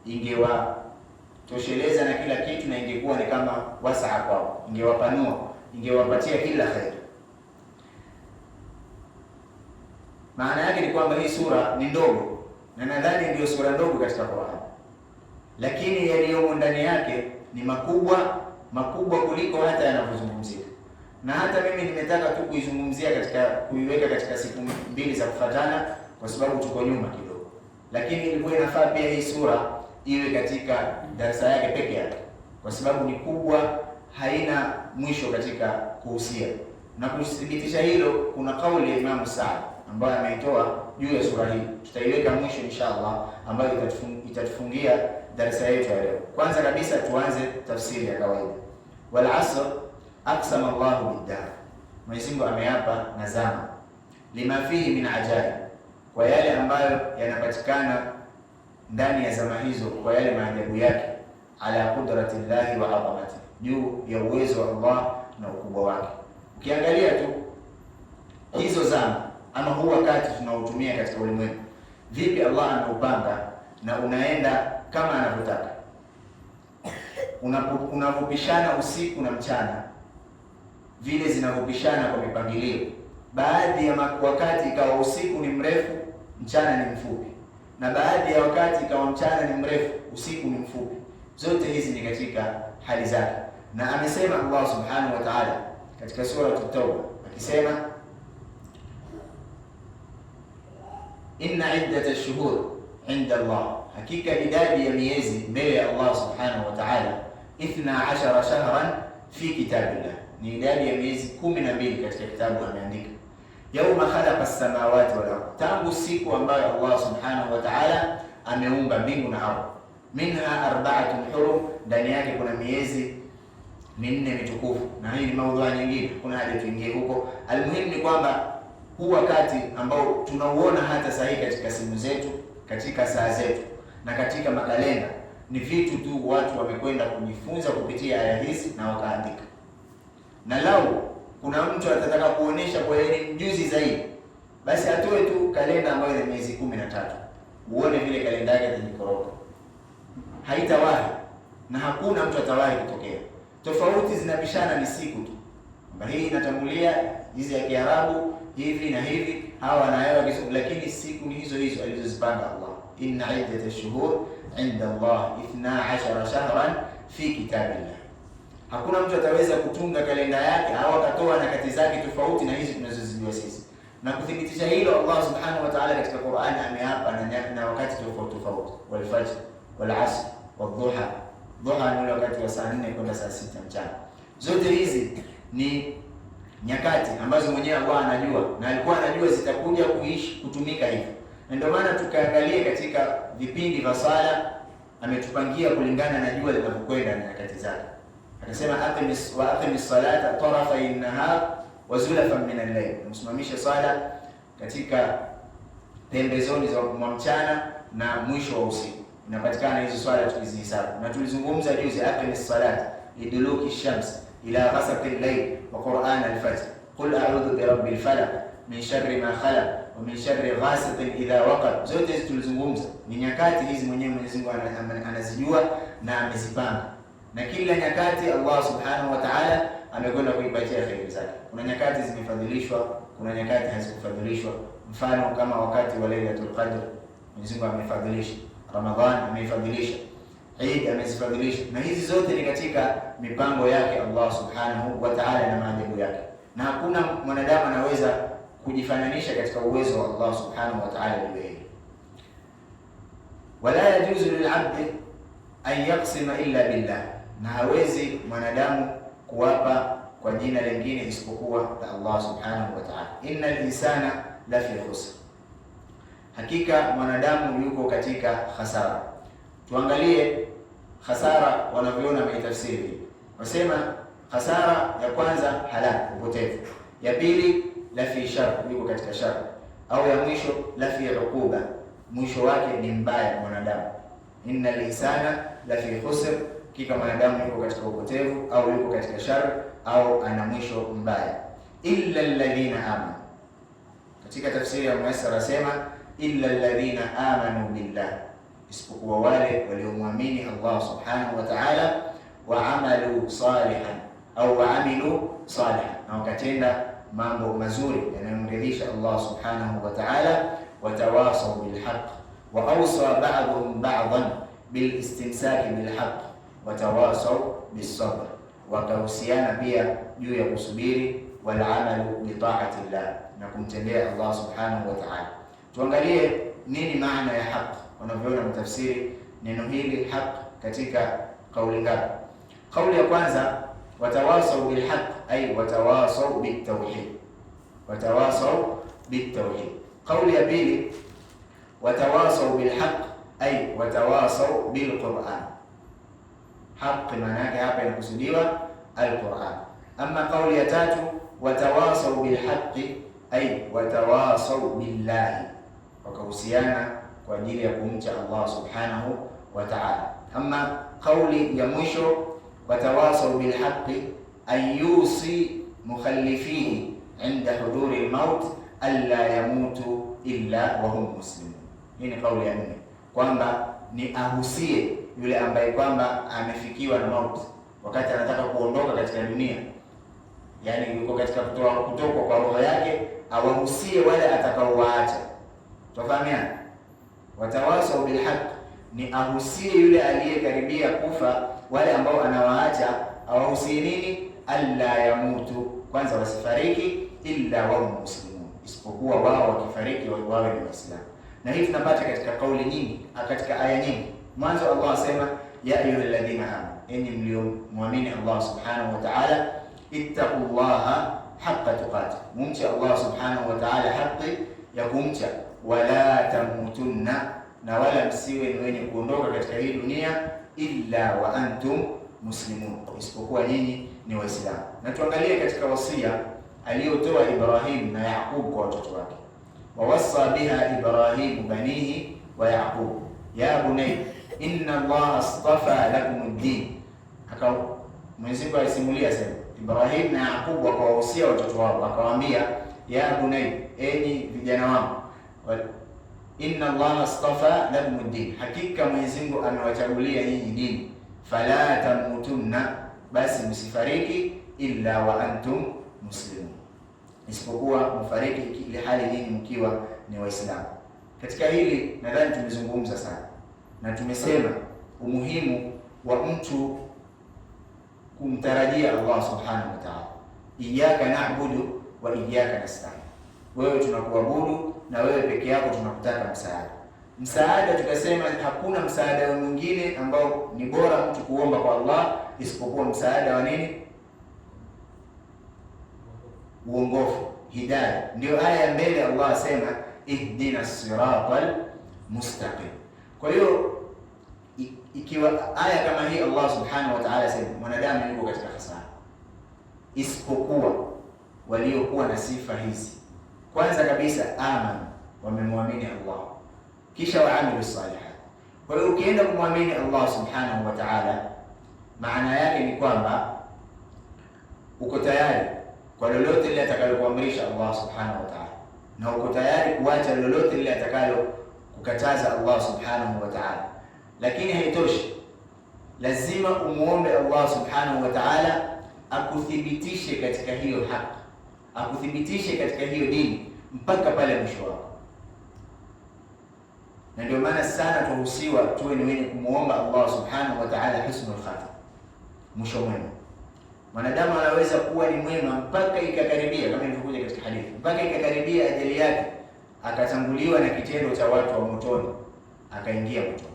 ingewatosheleza na kila kitu, na ingekuwa ni kama wasaa kwao, ingewapanua ingewapatia kila khair. Maana yake ni kwamba hii sura ni ndogo, na nadhani ndio sura ndogo katika Qur'an, lakini yaliyomo ndani yake ni makubwa kuliko hata yanavyozungumzika. Na hata mimi nimetaka tu kuizungumzia kuiweka katika siku mbili za kufuatana, kwa sababu tuko nyuma kidogo, lakini ilikuwa inafaa pia hii sura iwe katika darasa yake peke yake, kwa sababu ni kubwa, haina mwisho katika kuhusia. Na kuthibitisha hilo, kuna kauli ya Imam Saad ambayo ameitoa juu ya sura hii, tutaiweka mwisho inshallah, ambayo itatufungia darasa yetu ya leo. Kwanza kabisa tuanze tafsiri ya kawaida. Wal asr aqsama Allahu bid-dahr, Mwenyezi Mungu ameapa na zama, lima fihi min ajaib, kwa yale ambayo yanapatikana ndani ya zama hizo, kwa yale maajabu yake, ala qudratillahi wa azamati, juu ya uwezo wa Allah na ukubwa wake. Ukiangalia tu hizo zama ama huu wakati tunaotumia katika ulimwengu, vipi Allah anaupanga na unaenda kama anavyotaka, unavupishana usiku na mchana, vile zinavupishana kwa mipangilio. Baadhi ya wakati ikawa usiku ni mrefu, mchana ni mfupi, na baadhi ya wakati ikawa mchana ni mrefu, usiku ni mfupi. Zote hizi ni katika hali zake, na amesema Allah subhanahu wa ta'ala katika sura At-Tauba akisema, inna iddata ash-shuhur inda Allah, hakika idadi ya miezi mbele ya Allah subhanahu wa ta'ala, 12 shahran fi kitabillah, ni idadi ya miezi 12 katika kitabu ameandika. Yauma khalaqa as-samawati wal ardh, tangu siku ambayo Allah subhanahu wa ta'ala ameumba mbingu na ardhi. Minha arba'atun hurum, ndani yake kuna miezi minne mitukufu, na hii ni maudhui nyingine, kuna haja tuingie huko. Almuhimu ni kwamba huu wakati ambao tunauona hata sasa hivi katika simu zetu, katika saa zetu na katika makalenda, ni vitu tu watu wamekwenda kujifunza kupitia aya hizi na wakaandika. Na lau kuna mtu atataka kuonesha kwa yeye mjuzi zaidi, basi atoe tu kalenda ambayo ina miezi 13, uone vile kalenda yake itajikoroga, haitawahi na hakuna mtu atawahi kutokea. Tofauti zinapishana ni siku tu, kwamba hii inatangulia hizi ya Kiarabu hivi na hivi, hawa wanaelewa Kiswahili, lakini siku ni hizo hizo alizozipanga Allah. Inna iddata ash-shuhur inda Allah 12 shahran fi kitabillah. Hakuna mtu ataweza kutunga kalenda yake au akatoa nyakati zake tofauti na hizi tunazozijua sisi. Na kuthibitisha hilo, Allah subhanahu wa ta'ala katika Qur'an ameapa na wakati tofauti, wal fajr wal asr wal duha. Duha ni wakati wa saa 4 kwenda saa 6 mchana. Zote hizi ni nyakati ambazo mwenyewe Allah anajua, na alikuwa anajua zitakuja kutumika hivi. Na ndio maana tukaangalia katika vipindi vya sala, ametupangia kulingana na jua linapokwenda na nyakati zake. Akasema aqimis salata tarafa in-nahar wa zulafan min al-layl, msimamisha sala katika pembezoni za mchana na mwisho wa usiku. Inapatikana hizo swala tukizihesabu, na tulizungumza juzi, aqimis salata liduluki shams ila ghasaqi al-layl wa Qur'an al-fajr, qul a'udhu bi rabbil falaq min sharri ma khalaq wa min sharri ghasiqin idha waqab. Zote hizi tulizungumza, ni nyakati hizi mwenyewe Mwenyezi Mungu anazijua na amezipanga, na kila nyakati Allah subhanahu wa ta'ala amekwenda kuipatia kheri zake. Kuna nyakati zimefadhilishwa, kuna nyakati hazikufadhilishwa. Mfano kama wakati wa Lailatul Qadr, Mwenyezi Mungu amefadhilisha. Ramadhan ameifadhilisha, Eid amezifadhilisha, na hizi zote ni katika mipango yake Allah subhanahu wa ta'ala na maajabu yake, na hakuna mwanadamu anaweza kujifananisha katika uwezo wa Allah subhanahu wa ta'ala juu yake. Wala yajuzu lil'abdi an yaqsima illa billah, na hawezi mwanadamu kuwapa kwa jina lingine isipokuwa la Allah subhanahu wa ta'ala. Innal insana la fi khusr, hakika mwanadamu yuko katika hasara. Tuangalie hasara wanavyoona maitafsiri. Wasema hasara ya kwanza halak, upotevu; ya pili la fi shar, yuko katika shar; au ya mwisho la fi uquba, mwisho wake ni mbaya mwanadamu. Innal insana la fi khusr, hakika mwanadamu yuko katika upotevu au yuko katika shar au ana mwisho mbaya. Illa alladhina amanu, katika tafsiri ya Muyassar asema illa alladhina amanu billah, isipokuwa wale waliomwamini Allah subhanahu wa ta'ala, wa amalu salihan, au waamilu salih, na wakatenda mambo mazuri yanayomridhisha Allah subhanahu wa ta'ala. Watawasaw bilhaq wa awsa ba'dhum ba'dhan bilistimsaki bilhaq watawasaw bisabr, wakahusiana pia juu ya kusubiri, walamalu bitaati llah, na kumtendea Allah subhanahu wa ta'ala. Tuangalie nini maana ya haq, wanavyoona mtafsiri neno hili haq katika kauli ngapi? Kauli ya kwanza, watawasaw bilhaq ay watawasaw bitawhid, watawasaw bitawhid. Kauli ya pili, watawasaw bilhaq ay watawasaw bilquran. Haq maana yake hapa inakusudiwa alquran. Ama kauli ya tatu, watawasaw bilhaqi ay watawasaw billahi, wakahusiana kwa ajili ya kumcha Allah subhanahu wa ta'ala. Ama kauli ya mwisho, watawasaw bilhaqi ay yusi mukhallifihi inda huduri almaut alla yamutu illa wa hum muslimun. Hii ni kauli ya nne, kwamba ni ahusie yule ambaye kwamba amefikiwa na mauti, wakati anataka kuondoka katika dunia, yani yuko katika kutoka kwa roho yake, awahusie wale atakaowaacha. Tufahamiana, watawasaw bilhaq ni ahusie yule aliyekaribia kufa, wale ambao anawaacha awahusie nini? Alla yamutu, kwanza wasifariki, illa wa hum muslimun, isipokuwa wao wakifariki wawe ni Waislamu. Na hii tunapata katika kauli nyingi, katika aya nyingi. Mwanzo Allah asema ya ayyuhalladhina amanu, enyi mliomwamini Allah subhanahu wa ta'ala, ittaqullaha haqqa tuqatih, mumche Allah subhanahu wa ta'ala haki ya kumcha, wala tamutunna, na wala msiwe ni wenye kuondoka katika hii dunia, illa wa antum muslimun, isipokuwa nyinyi ni Waislamu. Na tuangalie katika wasia aliyotoa Ibrahim na Yaqub kwa watoto wake. Wawassa biha Ibrahimu banihi wa Yaqub ya bunay inna Allah astafa lakum ad-din. Mwenyezi Mungu alisimulia sema Ibrahim na Yaqub wakawahusia watoto wao, akawaambia ya bunay, enyi vijana wangu, inna Allah astafa lakum ad-din, hakika Mwenyezi Mungu amewachagulia nyinyi dini, fala tamutunna, basi msifariki, illa wa antum muslimun, isipokuwa mfariki ile hali nyinyi mkiwa ni Waislamu. Katika hili nadhani tumezungumza sana na tumesema umuhimu wa mtu kumtarajia Allah subhanahu wa ta'ala. Iyyaka na'budu wa iyyaka nasta'in, wewe tunakuabudu na wewe peke yako tunakutaka msaada. Msaada tukasema hakuna msaada mwingine ambao ni bora mtu kuomba kwa Allah isipokuwa msaada wa nini? Uongofu, hidayah. Ndio aya ya mbele Allah asema ihdina siratal mustaqim. Kwa hiyo ikiwa aya kama hii Allah subhanahu wa ta'ala asema mwanadamu yuko katika hasara, isipokuwa waliokuwa na sifa hizi. Kwanza kabisa amanu, wamemwamini Allah, kisha waamilu salihat. Kwa hiyo ukienda kumwamini Allah subhanahu wa ta'ala, maana yake ni kwamba uko tayari kwa lolote lile atakalokuamrisha Allah subhanahu wa ta'ala, na uko tayari kuacha lolote lile atakalo kukataza Allah subhanahu wa ta'ala. Lakini haitoshi, lazima umuombe Allah subhanahu wa ta'ala akuthibitishe katika hiyo haki, akuthibitishe katika hiyo dini mpaka pale mwisho wako. Na ndio maana sana tuhusiwa tuwe ni wenye kumuomba Allah subhanahu wa ta'ala husnul khatima, mwisho mwema. Mwanadamu anaweza kuwa ni mwema mpaka ikakaribia, kama ilivyokuja katika hadithi, mpaka ikakaribia ajali yake, akatanguliwa na kitendo cha watu wa motoni, akaingia motoni.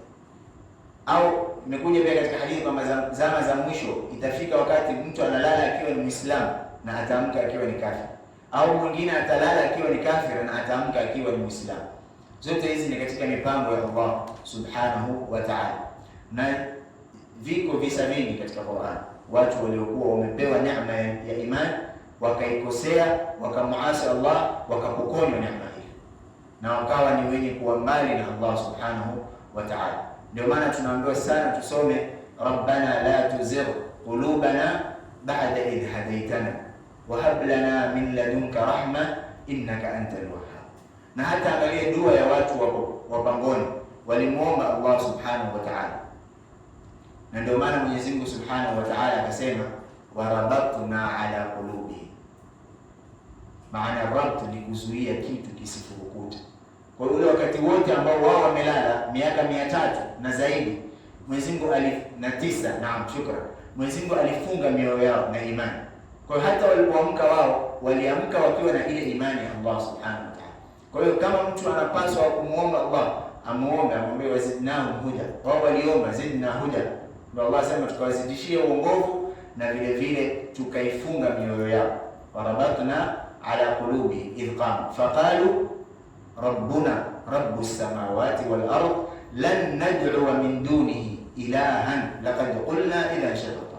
Au imekuja pia katika hadithi kwamba zama za mwisho itafika wakati mtu analala akiwa ni Muislamu na ataamka akiwa ni kafir, au mwingine atalala akiwa ni kafir na ataamka akiwa ni Muislamu. Zote hizi ni katika mipango ya Allah subhanahu wa ta'ala, na viko visa vingi katika Qur'an, watu waliokuwa wamepewa neema ya imani wakaikosea, wakamuasi Allah, wakapokonywa neema hii na wakawa ni wenye kuwa mbali na Allah subhanahu wa ta'ala. Ndio maana tunaambiwa sana tusome rabbana la tuzigh qulubana ba'da idh hadaytana wa hab lana min ladunka rahma innaka antal wahhab. Na hata angalia dua ya watu wa pangoni, walimuomba Allah subhanahu wa ta'ala, na ndio maana Mwenyezi Mungu subhanahu wa ta'ala akasema warabatna ala qulubi. Maana rabt ni kuzuia kitu kisifurukuta. Kwa ule wakati wote ambao wao wamelala miaka 300 na zaidi, Mwenyezi Mungu Mwenyezi Mungu alifunga mioyo yao na imani. Kwa hiyo hata walipoamka wao waliamka wakiwa na ile imani ya Allah subhanahu wa ta'ala. Kwa hiyo kama mtu anapaswa kumuomba Allah, amuombe, amwambie wazidnahu huda. Wao waliomba zidna huda, ndio Allah sema tukawazidishie uongofu na vile vile tukaifunga mioyo yao. Warabatna ala qulubi idh qamu faqalu rabbuna rabbus samawati wal ard lan nad'u min dunihi ilahan laqad qulna idhan shatata.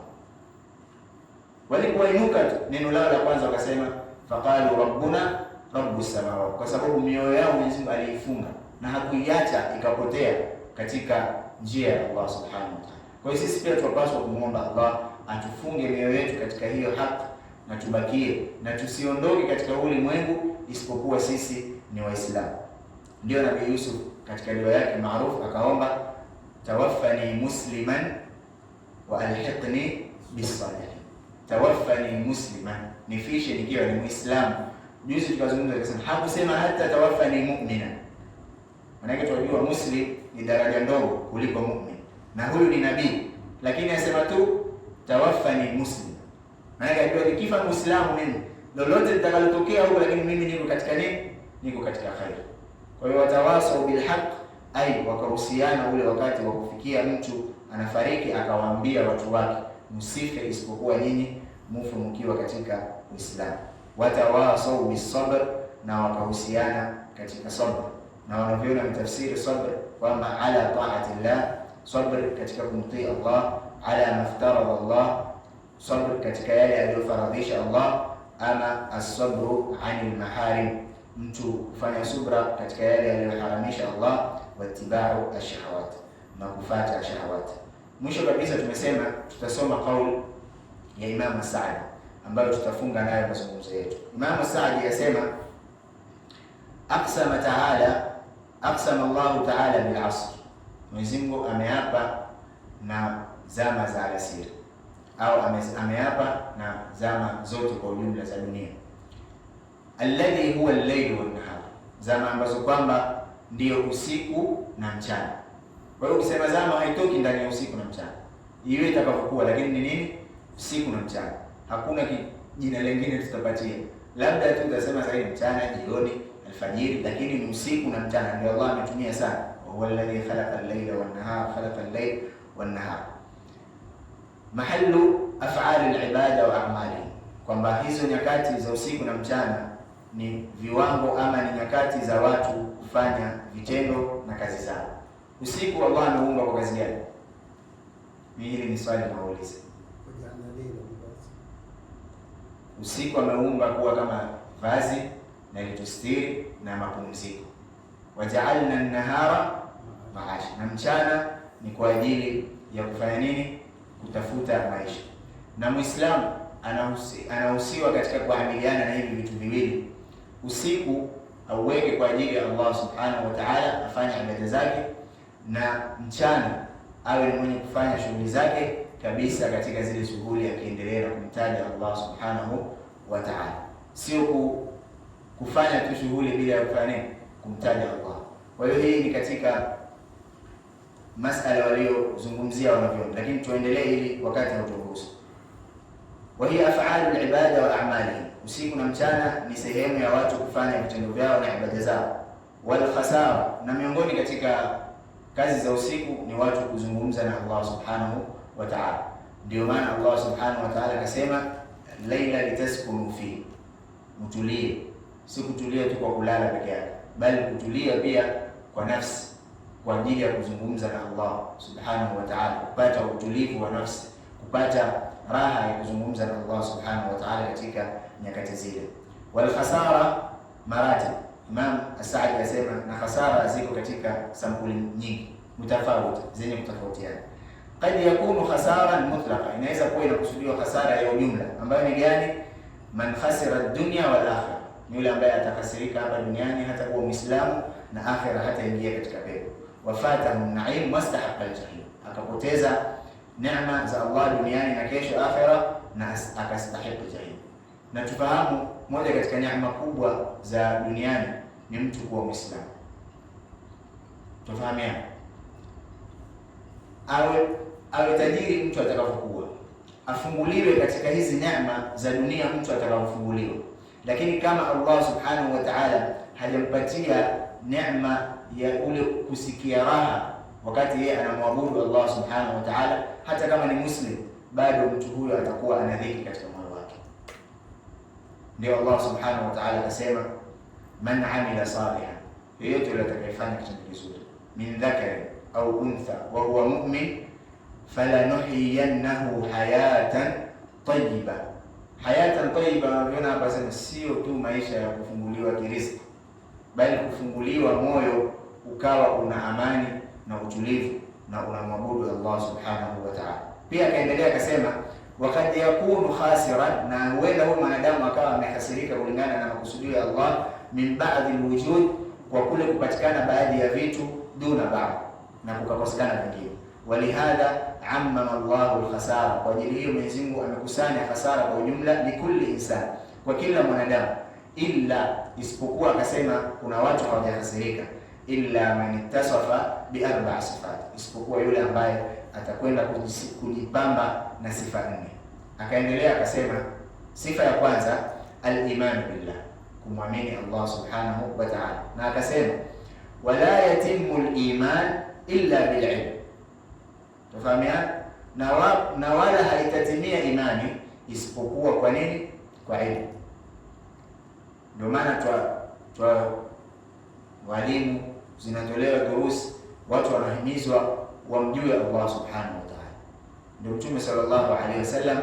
Walipoinuka neno lao la kwanza wakasema faqalu rabbuna rabbus samawati, kwa sababu mioyo yao Mwenyezi Mungu aliifunga na hakuiacha ikapotea katika njia ya Allah subhanahu wa ta'ala. Kwa hiyo sisi pia tunapaswa kumwomba Allah atufunge mioyo yetu katika hiyo haki na tubakie na tusiondoke katika ulimwengu isipokuwa sisi ni Waislamu. Ndio Nabii Yusuf katika dua yake maarufu akaomba tawaffani musliman wa alhiqni bis-salihin. Tawaffani musliman, nifishe nikiwa ni Muislamu. Juzi tukazungumza akasema hakusema hata tawaffani mu'mina. Maana tunajua muslim ni daraja ndogo kuliko mu'min. Na huyu ni nabii, lakini anasema tu tawaffani muslim. Maana ajua nikifa Muislamu mimi, lolote litakalotokea huko, lakini mimi niko katika nini? Niko katika khair. Kwa hiyo watawasau bil haqq, ai wakahusiana ule wakati wa kufikia mtu anafariki akawaambia watu wake msife isipokuwa nyinyi mufu mkiwa katika Uislamu. Watawasau bis sabr, na wakahusiana katika sabr. Na wanavyoona mtafsiri sabr kwamba ala ta'atillah, sabr katika kumtii Allah, ala maftarada Allah, sabr katika yale aliyofaradhisha Allah, ama as-sabru 'anil maharim, mtu kufanya subra katika yale aliyoharamisha Allah, watibau ash-shahawat, na kufuata shahawat. Mwisho kabisa tumesema tutasoma kauli ya Imam Saadi ambayo tutafunga nayo mazungumzo yetu. Imam Saadi yasema aqsama Allah ta'ala bil asr, Mwenyezi Mungu ameapa na zama za alasiri, au ameapa na zama zote kwa ujumla za dunia. Alladhi huwa al-layl wan-nahar, zama ambazo kwamba ndio usiku na mchana. Kwa hiyo ukisema zama haitoki ndani ya usiku na mchana, iwe itakapokuwa, lakini ni nini? Usiku na mchana. Hakuna jina lingine tutapatia, labda tu tutasema sasa mchana, jioni, alfajiri, lakini ni usiku na mchana ndio Allah ametumia sana. Huwa alladhi khalaqa al-layla wan-nahara, khalaqa al-layl wan-nahar. Mahallu af'ali al-ibada wa a'mali, kwamba hizo nyakati za usiku na mchana ni viwango ama ni nyakati za watu kufanya vitendo na kazi zao. Usiku Allah ameumba kwa kazi gani? Hili ni swali nauliza. Usiku ameumba kuwa kama vazi na litustiri na mapumziko. Waja'alna an-nahara ma'asha, na mchana ni kwa ajili ya kufanya nini? Kutafuta maisha. Na Muislamu anahusiwa katika kuamiliana na hivi vitu viwili. Usiku auweke kwa ajili ya Allah subhanahu wa ta'ala, afanye ibada zake, na mchana awe ni mwenye kufanya shughuli zake kabisa katika zile shughuli akiendelea na kumtaja Allah subhanahu wa ta'ala, sio kufanya tu shughuli bila kufanya kumtaja Allah. Kwa hiyo hii ni katika masala waliozungumzia wanavyoni, lakini tuendelee ili wakati hauturuhusu. Wa hiya af'alu al-ibada wa a'mali, usiku na mchana ni sehemu ya watu kufanya vitendo vyao na ibada zao. Wal khasara, na miongoni katika kazi za usiku ni watu kuzungumza na Allah subhanahu wa ta'ala. Ndio maana Allah subhanahu wa ta'ala akasema laila litaskunu fi, mtulie. Si kutulia tu kwa kulala peke yake, bali kutulia pia kwa nafsi, kwa ajili ya kuzungumza na Allah subhanahu wa ta'ala, kupata utulivu wa nafsi, kupata raha ya kuzungumza na Allah subhanahu wa ta'ala katika nyakati zile. Wal khasara maratib, Imam As-Saadi asema na khasara ziko katika sampuli nyingi mtafauti, zenye kutofautiana. Qad yakunu khasaran mutlaqa, inaweza kuwa inakusudiwa khasara ya ujumla, ambayo ni gani? Man khasira ad-dunya wal akhirah, ni yule ambaye atakasirika hapa duniani hata kuwa Muislamu, na akhira hata ingia katika pepo. Wafatahu an-na'im wastahaqa al-jahim, akapoteza neema za Allah duniani na kesho akhera, na akastahili zaidi. Na tufahamu moja katika neema kubwa za duniani ni mtu kuwa Muislamu. Tufahamiana, awe tajiri mtu atakapokuwa, afunguliwe katika hizi neema za dunia mtu atakapofunguliwa, lakini kama Allah subhanahu wa ta'ala hajampatia neema ya ule kusikia raha wakati yeye anamwabudu Allah subhanahu wa ta'ala, hata kama ni Muslim, bado mtu huyo atakuwa ana dhiki katika moyo wake. Ndio Allah subhanahu wa ta'ala akasema, man amila salihan, yeyote yule atakayefanya kitendo kizuri, min dhakari au untha wa huwa mu'min, falanuhyiyannahu hayatan tayyiba. Hayatan tayyiba, unaona hapa sema sio tu maisha ya kufunguliwa kiriziki, bali kufunguliwa moyo ukawa una amani na utulivu na unamwabudu Allah subhanahu wa ta'ala. Pia akaendelea akasema, wakad yakunu khasiran, na huenda huyo mwanadamu akawa amehasirika kulingana na makusudio ya Allah, min ba'dhi alwujud, kwa kule kupatikana baadhi ya vitu, duna ba'd, na kukakosekana vingine. Walihadha ammama Allahu alkhasara, kwa ajili hiyo Mwenyezi Mungu amekusanya hasara kwa ujumla, likulli insan, kwa kila mwanadamu, illa, isipokuwa akasema kuna watu hawajahasirika, illa man ittasafa bi arba'i sifat, isipokuwa yule ambaye atakwenda kujipamba na sifa 4. Akaendelea akasema, sifa ya kwanza al-iman billah, kumwamini Allah subhanahu wa ta'ala, na akasema wala yatimmu al-iman illa bil ilm. Tufahamiana, na wala haitatimia imani isipokuwa kwa nini? Kwa ilmu. Ndio maana twa walimu zinatolewa durusi, watu wanahimizwa wamjue Allah subhanahu wa ta'ala. Ndio Mtume sallallahu alaihi wasallam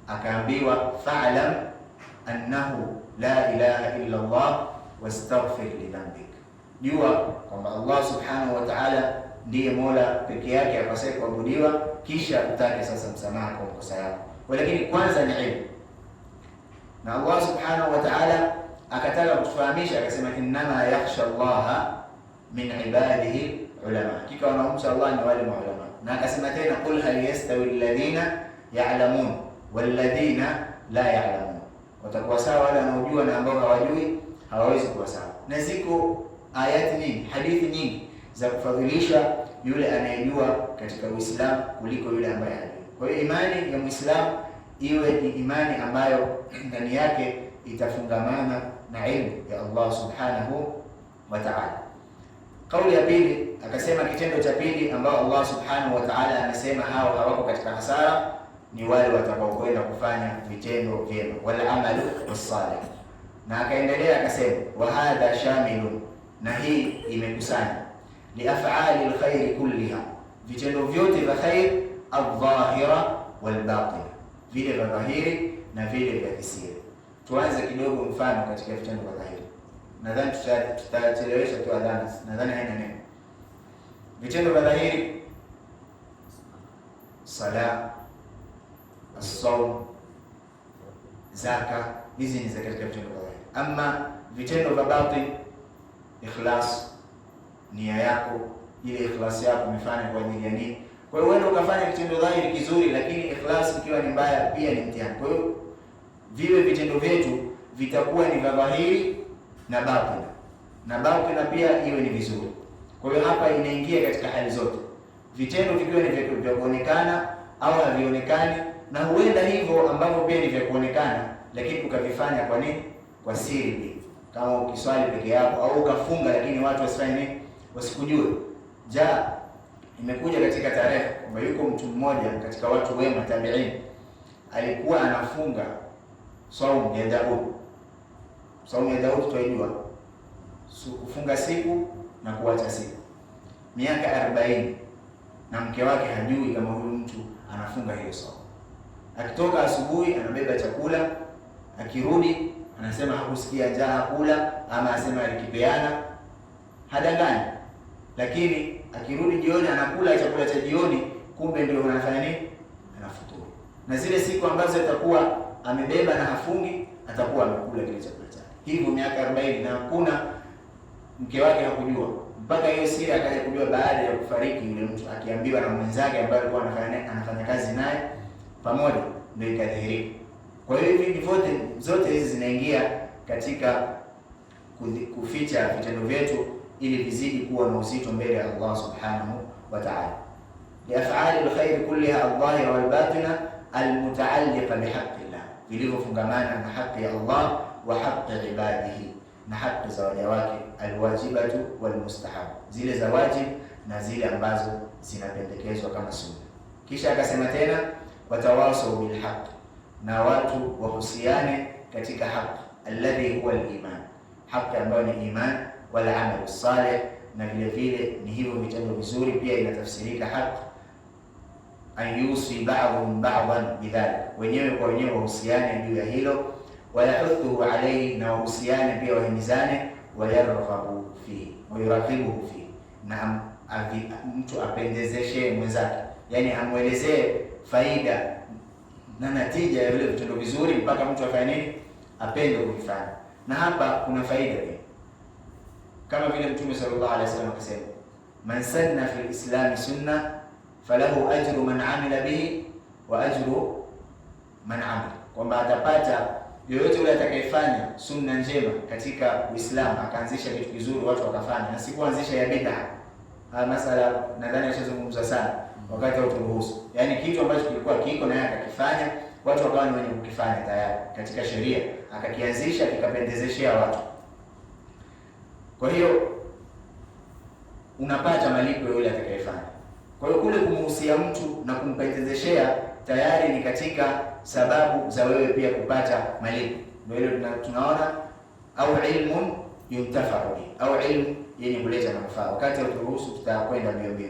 akaambiwa, fa'lam annahu la ilaha illa Allah wastaghfir li dhanbik, jua kwamba Allah subhanahu wa ta'ala ndiye Mola peke yake apasaye kuabudiwa, kisha utake sasa msamaha kwa makosa yako. Lakini kwanza ni ilmu, na Allah subhanahu wa ta'ala akataka kutufahamisha akasema, innama yakhsha Allah min ibadihi ulama, hakika wanaomcha Allah ni wale maulama. Na akasema tena, qul hal yastawi alladhina ya'lamun walladhina la ya'lamun, watakuwa sawa wale wanaojua na ambao hawajui? Hawawezi kuwa sawa. Na ziko ayati nyingi, hadithi nyingi za kufadhilisha yule anayejua katika Uislamu kuliko yule ambaye hajui. Kwa hiyo imani ya Muislamu iwe ni imani ambayo ndani yake itafungamana na ilmu ya Allah subhanahu wa ta'ala. Kauli ya pili akasema, kitendo cha pili ambao Allah subhanahu wa ta'ala anasema hao hawako katika hasara ni wale watakaokwenda kufanya vitendo vyema, wal amalu wassalih. Na akaendelea akasema, wa hadha shamilun, na hii imekusanya li af'ali alkhair kulliha, vitendo vyote vya khair, adh-dhahira wal batina, vile vya dhahiri na vile vya kisiri. Tuanze kidogo mfano katika vitendo vya dhahiri. Nadhani tutachelewesha tu adhana, nadhani haina neno. Vitendo vya dhahiri, sala, as-sawm, zaka, hizi ni katika vitendo vya dhahiri. Ama vitendo vya batin, ikhlas, nia yako, ile ikhlas yako umefanya kwa ajili ya nini? Kwa hiyo wewe ukafanya kitendo dhahiri kizuri, lakini ikhlas ikiwa ni mbaya pia ni mtihani. Kwa hiyo vile vitendo vyetu vitakuwa ni vya dhahiri na batina, na batina pia iwe ni vizuri. Kwa hiyo hapa inaingia katika hali zote, vitendo vikiwa ni vya kuonekana au havionekani, na huenda hivyo ambavyo pia ni vya kuonekana, lakini ukavifanya kwa nini? Kwa siri pia, kama ukiswali peke yako au ukafunga, lakini watu wasifanye nini? Wasikujue. Imekuja katika tarehe kwamba yuko mtu mmoja katika watu wema tabi'in, alikuwa anafunga saumu ya Daud. Saumu ya Daud tunaijua, kufunga siku na kuacha siku, miaka 40, na mke wake hajui kama huyu mtu anafunga hiyo saumu. Akitoka asubuhi anabeba chakula, akirudi anasema hakusikia njaa kula, ama asema alikipeana, hadangani. Lakini akirudi jioni anakula chakula cha jioni, kumbe ndio anafanya nini? Anafuturu. Na zile siku ambazo atakuwa amebeba na hafungi, atakuwa amekula kile chakula chake. Hivyo miaka 40, na hakuna, mke wake hakujua mpaka hiyo siri akaja kujua baada ya kufariki yule mtu, akiambiwa na mwenzake ambaye alikuwa anafanya kazi naye pamoja, ndio ikadhihirika. Kwa hiyo hivi vyote zote hizi zinaingia katika kuficha vitendo vyetu ili vizidi kuwa na uzito mbele ya Allah subhanahu wa ta'ala. Liaf'ali alkhair kulliha adh-dhahira wal batina almutaalliqa bihaqqillah, vilivyofungamana na haki ya Allah wa haqqi ibadihi, na haki za waja wake, alwajibatu walmustahab, zile za wajib na zile ambazo zinapendekezwa kama sunna. Kisha akasema tena watawasau bilhaq, na watu wahusiane katika haki, alladhi huwa aliman, haki ambayo ni iman, wala amalu salih, na vile vile ni hivyo vitendo vizuri pia inatafsirika haki, an yusi ba'dhum ba'dhan bidhalik, wenyewe kwa wenyewe wahusiane juu ya hilo, wala huthu alayhi, na wahusiane pia wahimizane, wayarghabu fi wayuraqibuhu fi, na mtu apendezeshe mwenzake, yani amwelezee faida na natija ya vile vitendo vizuri mpaka mtu afanye nini, apende kuvifanya. Na hapa kuna faida pia, kama vile Mtume sallallahu alaihi wasallam akasema, man sanna fil islam sunna falahu ajru man amila bihi wa ajru man amila, kwamba atapata yoyote yule atakayefanya sunna njema katika Uislamu, akaanzisha kitu kizuri watu wakafanya, na si kuanzisha ya bid'a. Masala nadhani ashazungumza sana wakati wa turuhusu, yani kitu ambacho kilikuwa kiko na yeye akakifanya, watu wakawa ni wenye kukifanya tayari katika sheria, akakianzisha kikapendezeshea watu. Kwa hiyo unapata malipo yule atakayefanya. Kwa hiyo kule kumhusia mtu na kumpendezeshea tayari ni katika sababu za wewe pia kupata malipo. Ndio ile tunaona au ilmun yuntafa'u bi, au ilmu yenye kuleta manufaa. Wakati wa turuhusu tutakwenda mbio mbio.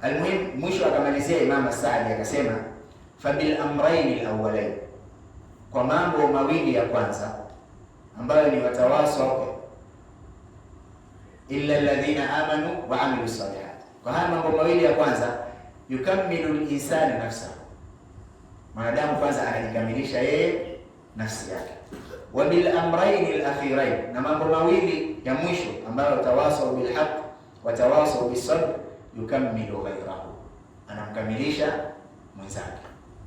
Almuhim, mwisho akamalizia Imam Saadi akasema, fabil amrayn alawwalayn, kwa mambo mawili ya kwanza ambayo ni watawasaw illa alladhina amanu wa amilu salihat. Kwa haya mambo mawili ya kwanza, yukammilu al-insana nafsahu, mwanadamu kwanza anajikamilisha yeye nafsi yake. Wa bil amrayn al-akhirayn, na mambo mawili ya mwisho ambayo tawasaw bil haqq wa tawasaw bis sabr, yukammilu ghayrahu, anamkamilisha mwenzake.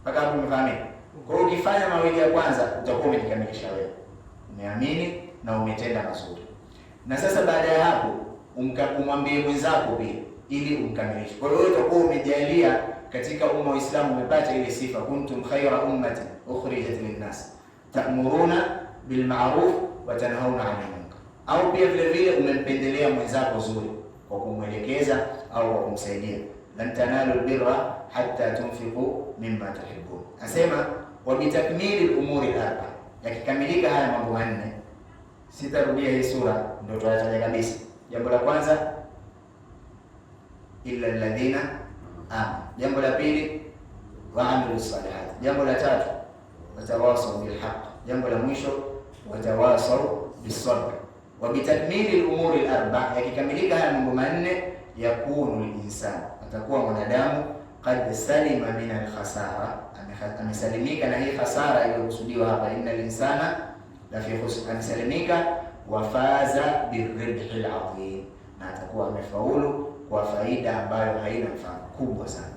Mpaka hapo umefahamika? Kwa hiyo ukifanya mawili ya kwanza utakuwa umejikamilisha wewe, umeamini na umetenda mazuri. Na sasa baada ya hapo umwambie mwenzako pia ili umkamilishe. Kwa hiyo utakuwa umejalia katika umma wa Uislamu, umepata ile sifa, kuntum khayra ummatin ukhrijat lin-nas ta'muruna bil ma'ruf wa tanhauna 'anil munkar. Au pia vile vile umempendelea mwenzako zuri kwa kumwelekeza au kwa kumsaidia, lan tanalu albirra hatta tunfiqu mimma tuhibbun. Asema wa bitakmili al-umuri al-arba, yakikamilika haya mambo manne, sitarudia hii sura, ndio tutataja kabisa. Jambo la kwanza illa alladhina amanu, jambo la pili wa amilu salihat, jambo la tatu watawasaw bil haqq, jambo la mwisho watawasaw bis sabr. Wa bitakmili al-umuri al-arba, yakikamilika haya mambo manne, yakunu al-insan, atakuwa mwanadamu qad salima min al-khasara, amesalimika na hii khasara iliyokusudiwa hapa, innal insana la fi khusr, amesalimika wa faza birribhi al-azim, na atakuwa amefaulu kwa faida ambayo haina mfano, kubwa sana.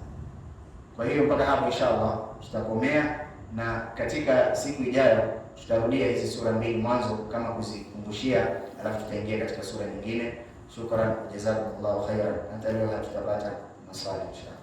Kwa hiyo mpaka hapo inshallah tutakomea, na katika siku ijayo tutarudia hizi sura mbili mwanzo kama kuzikumbushia, alafu tutaingia katika sura nyingine. Shukran, jazakumullahu khairan. Hata leo hatutapata maswali inshallah.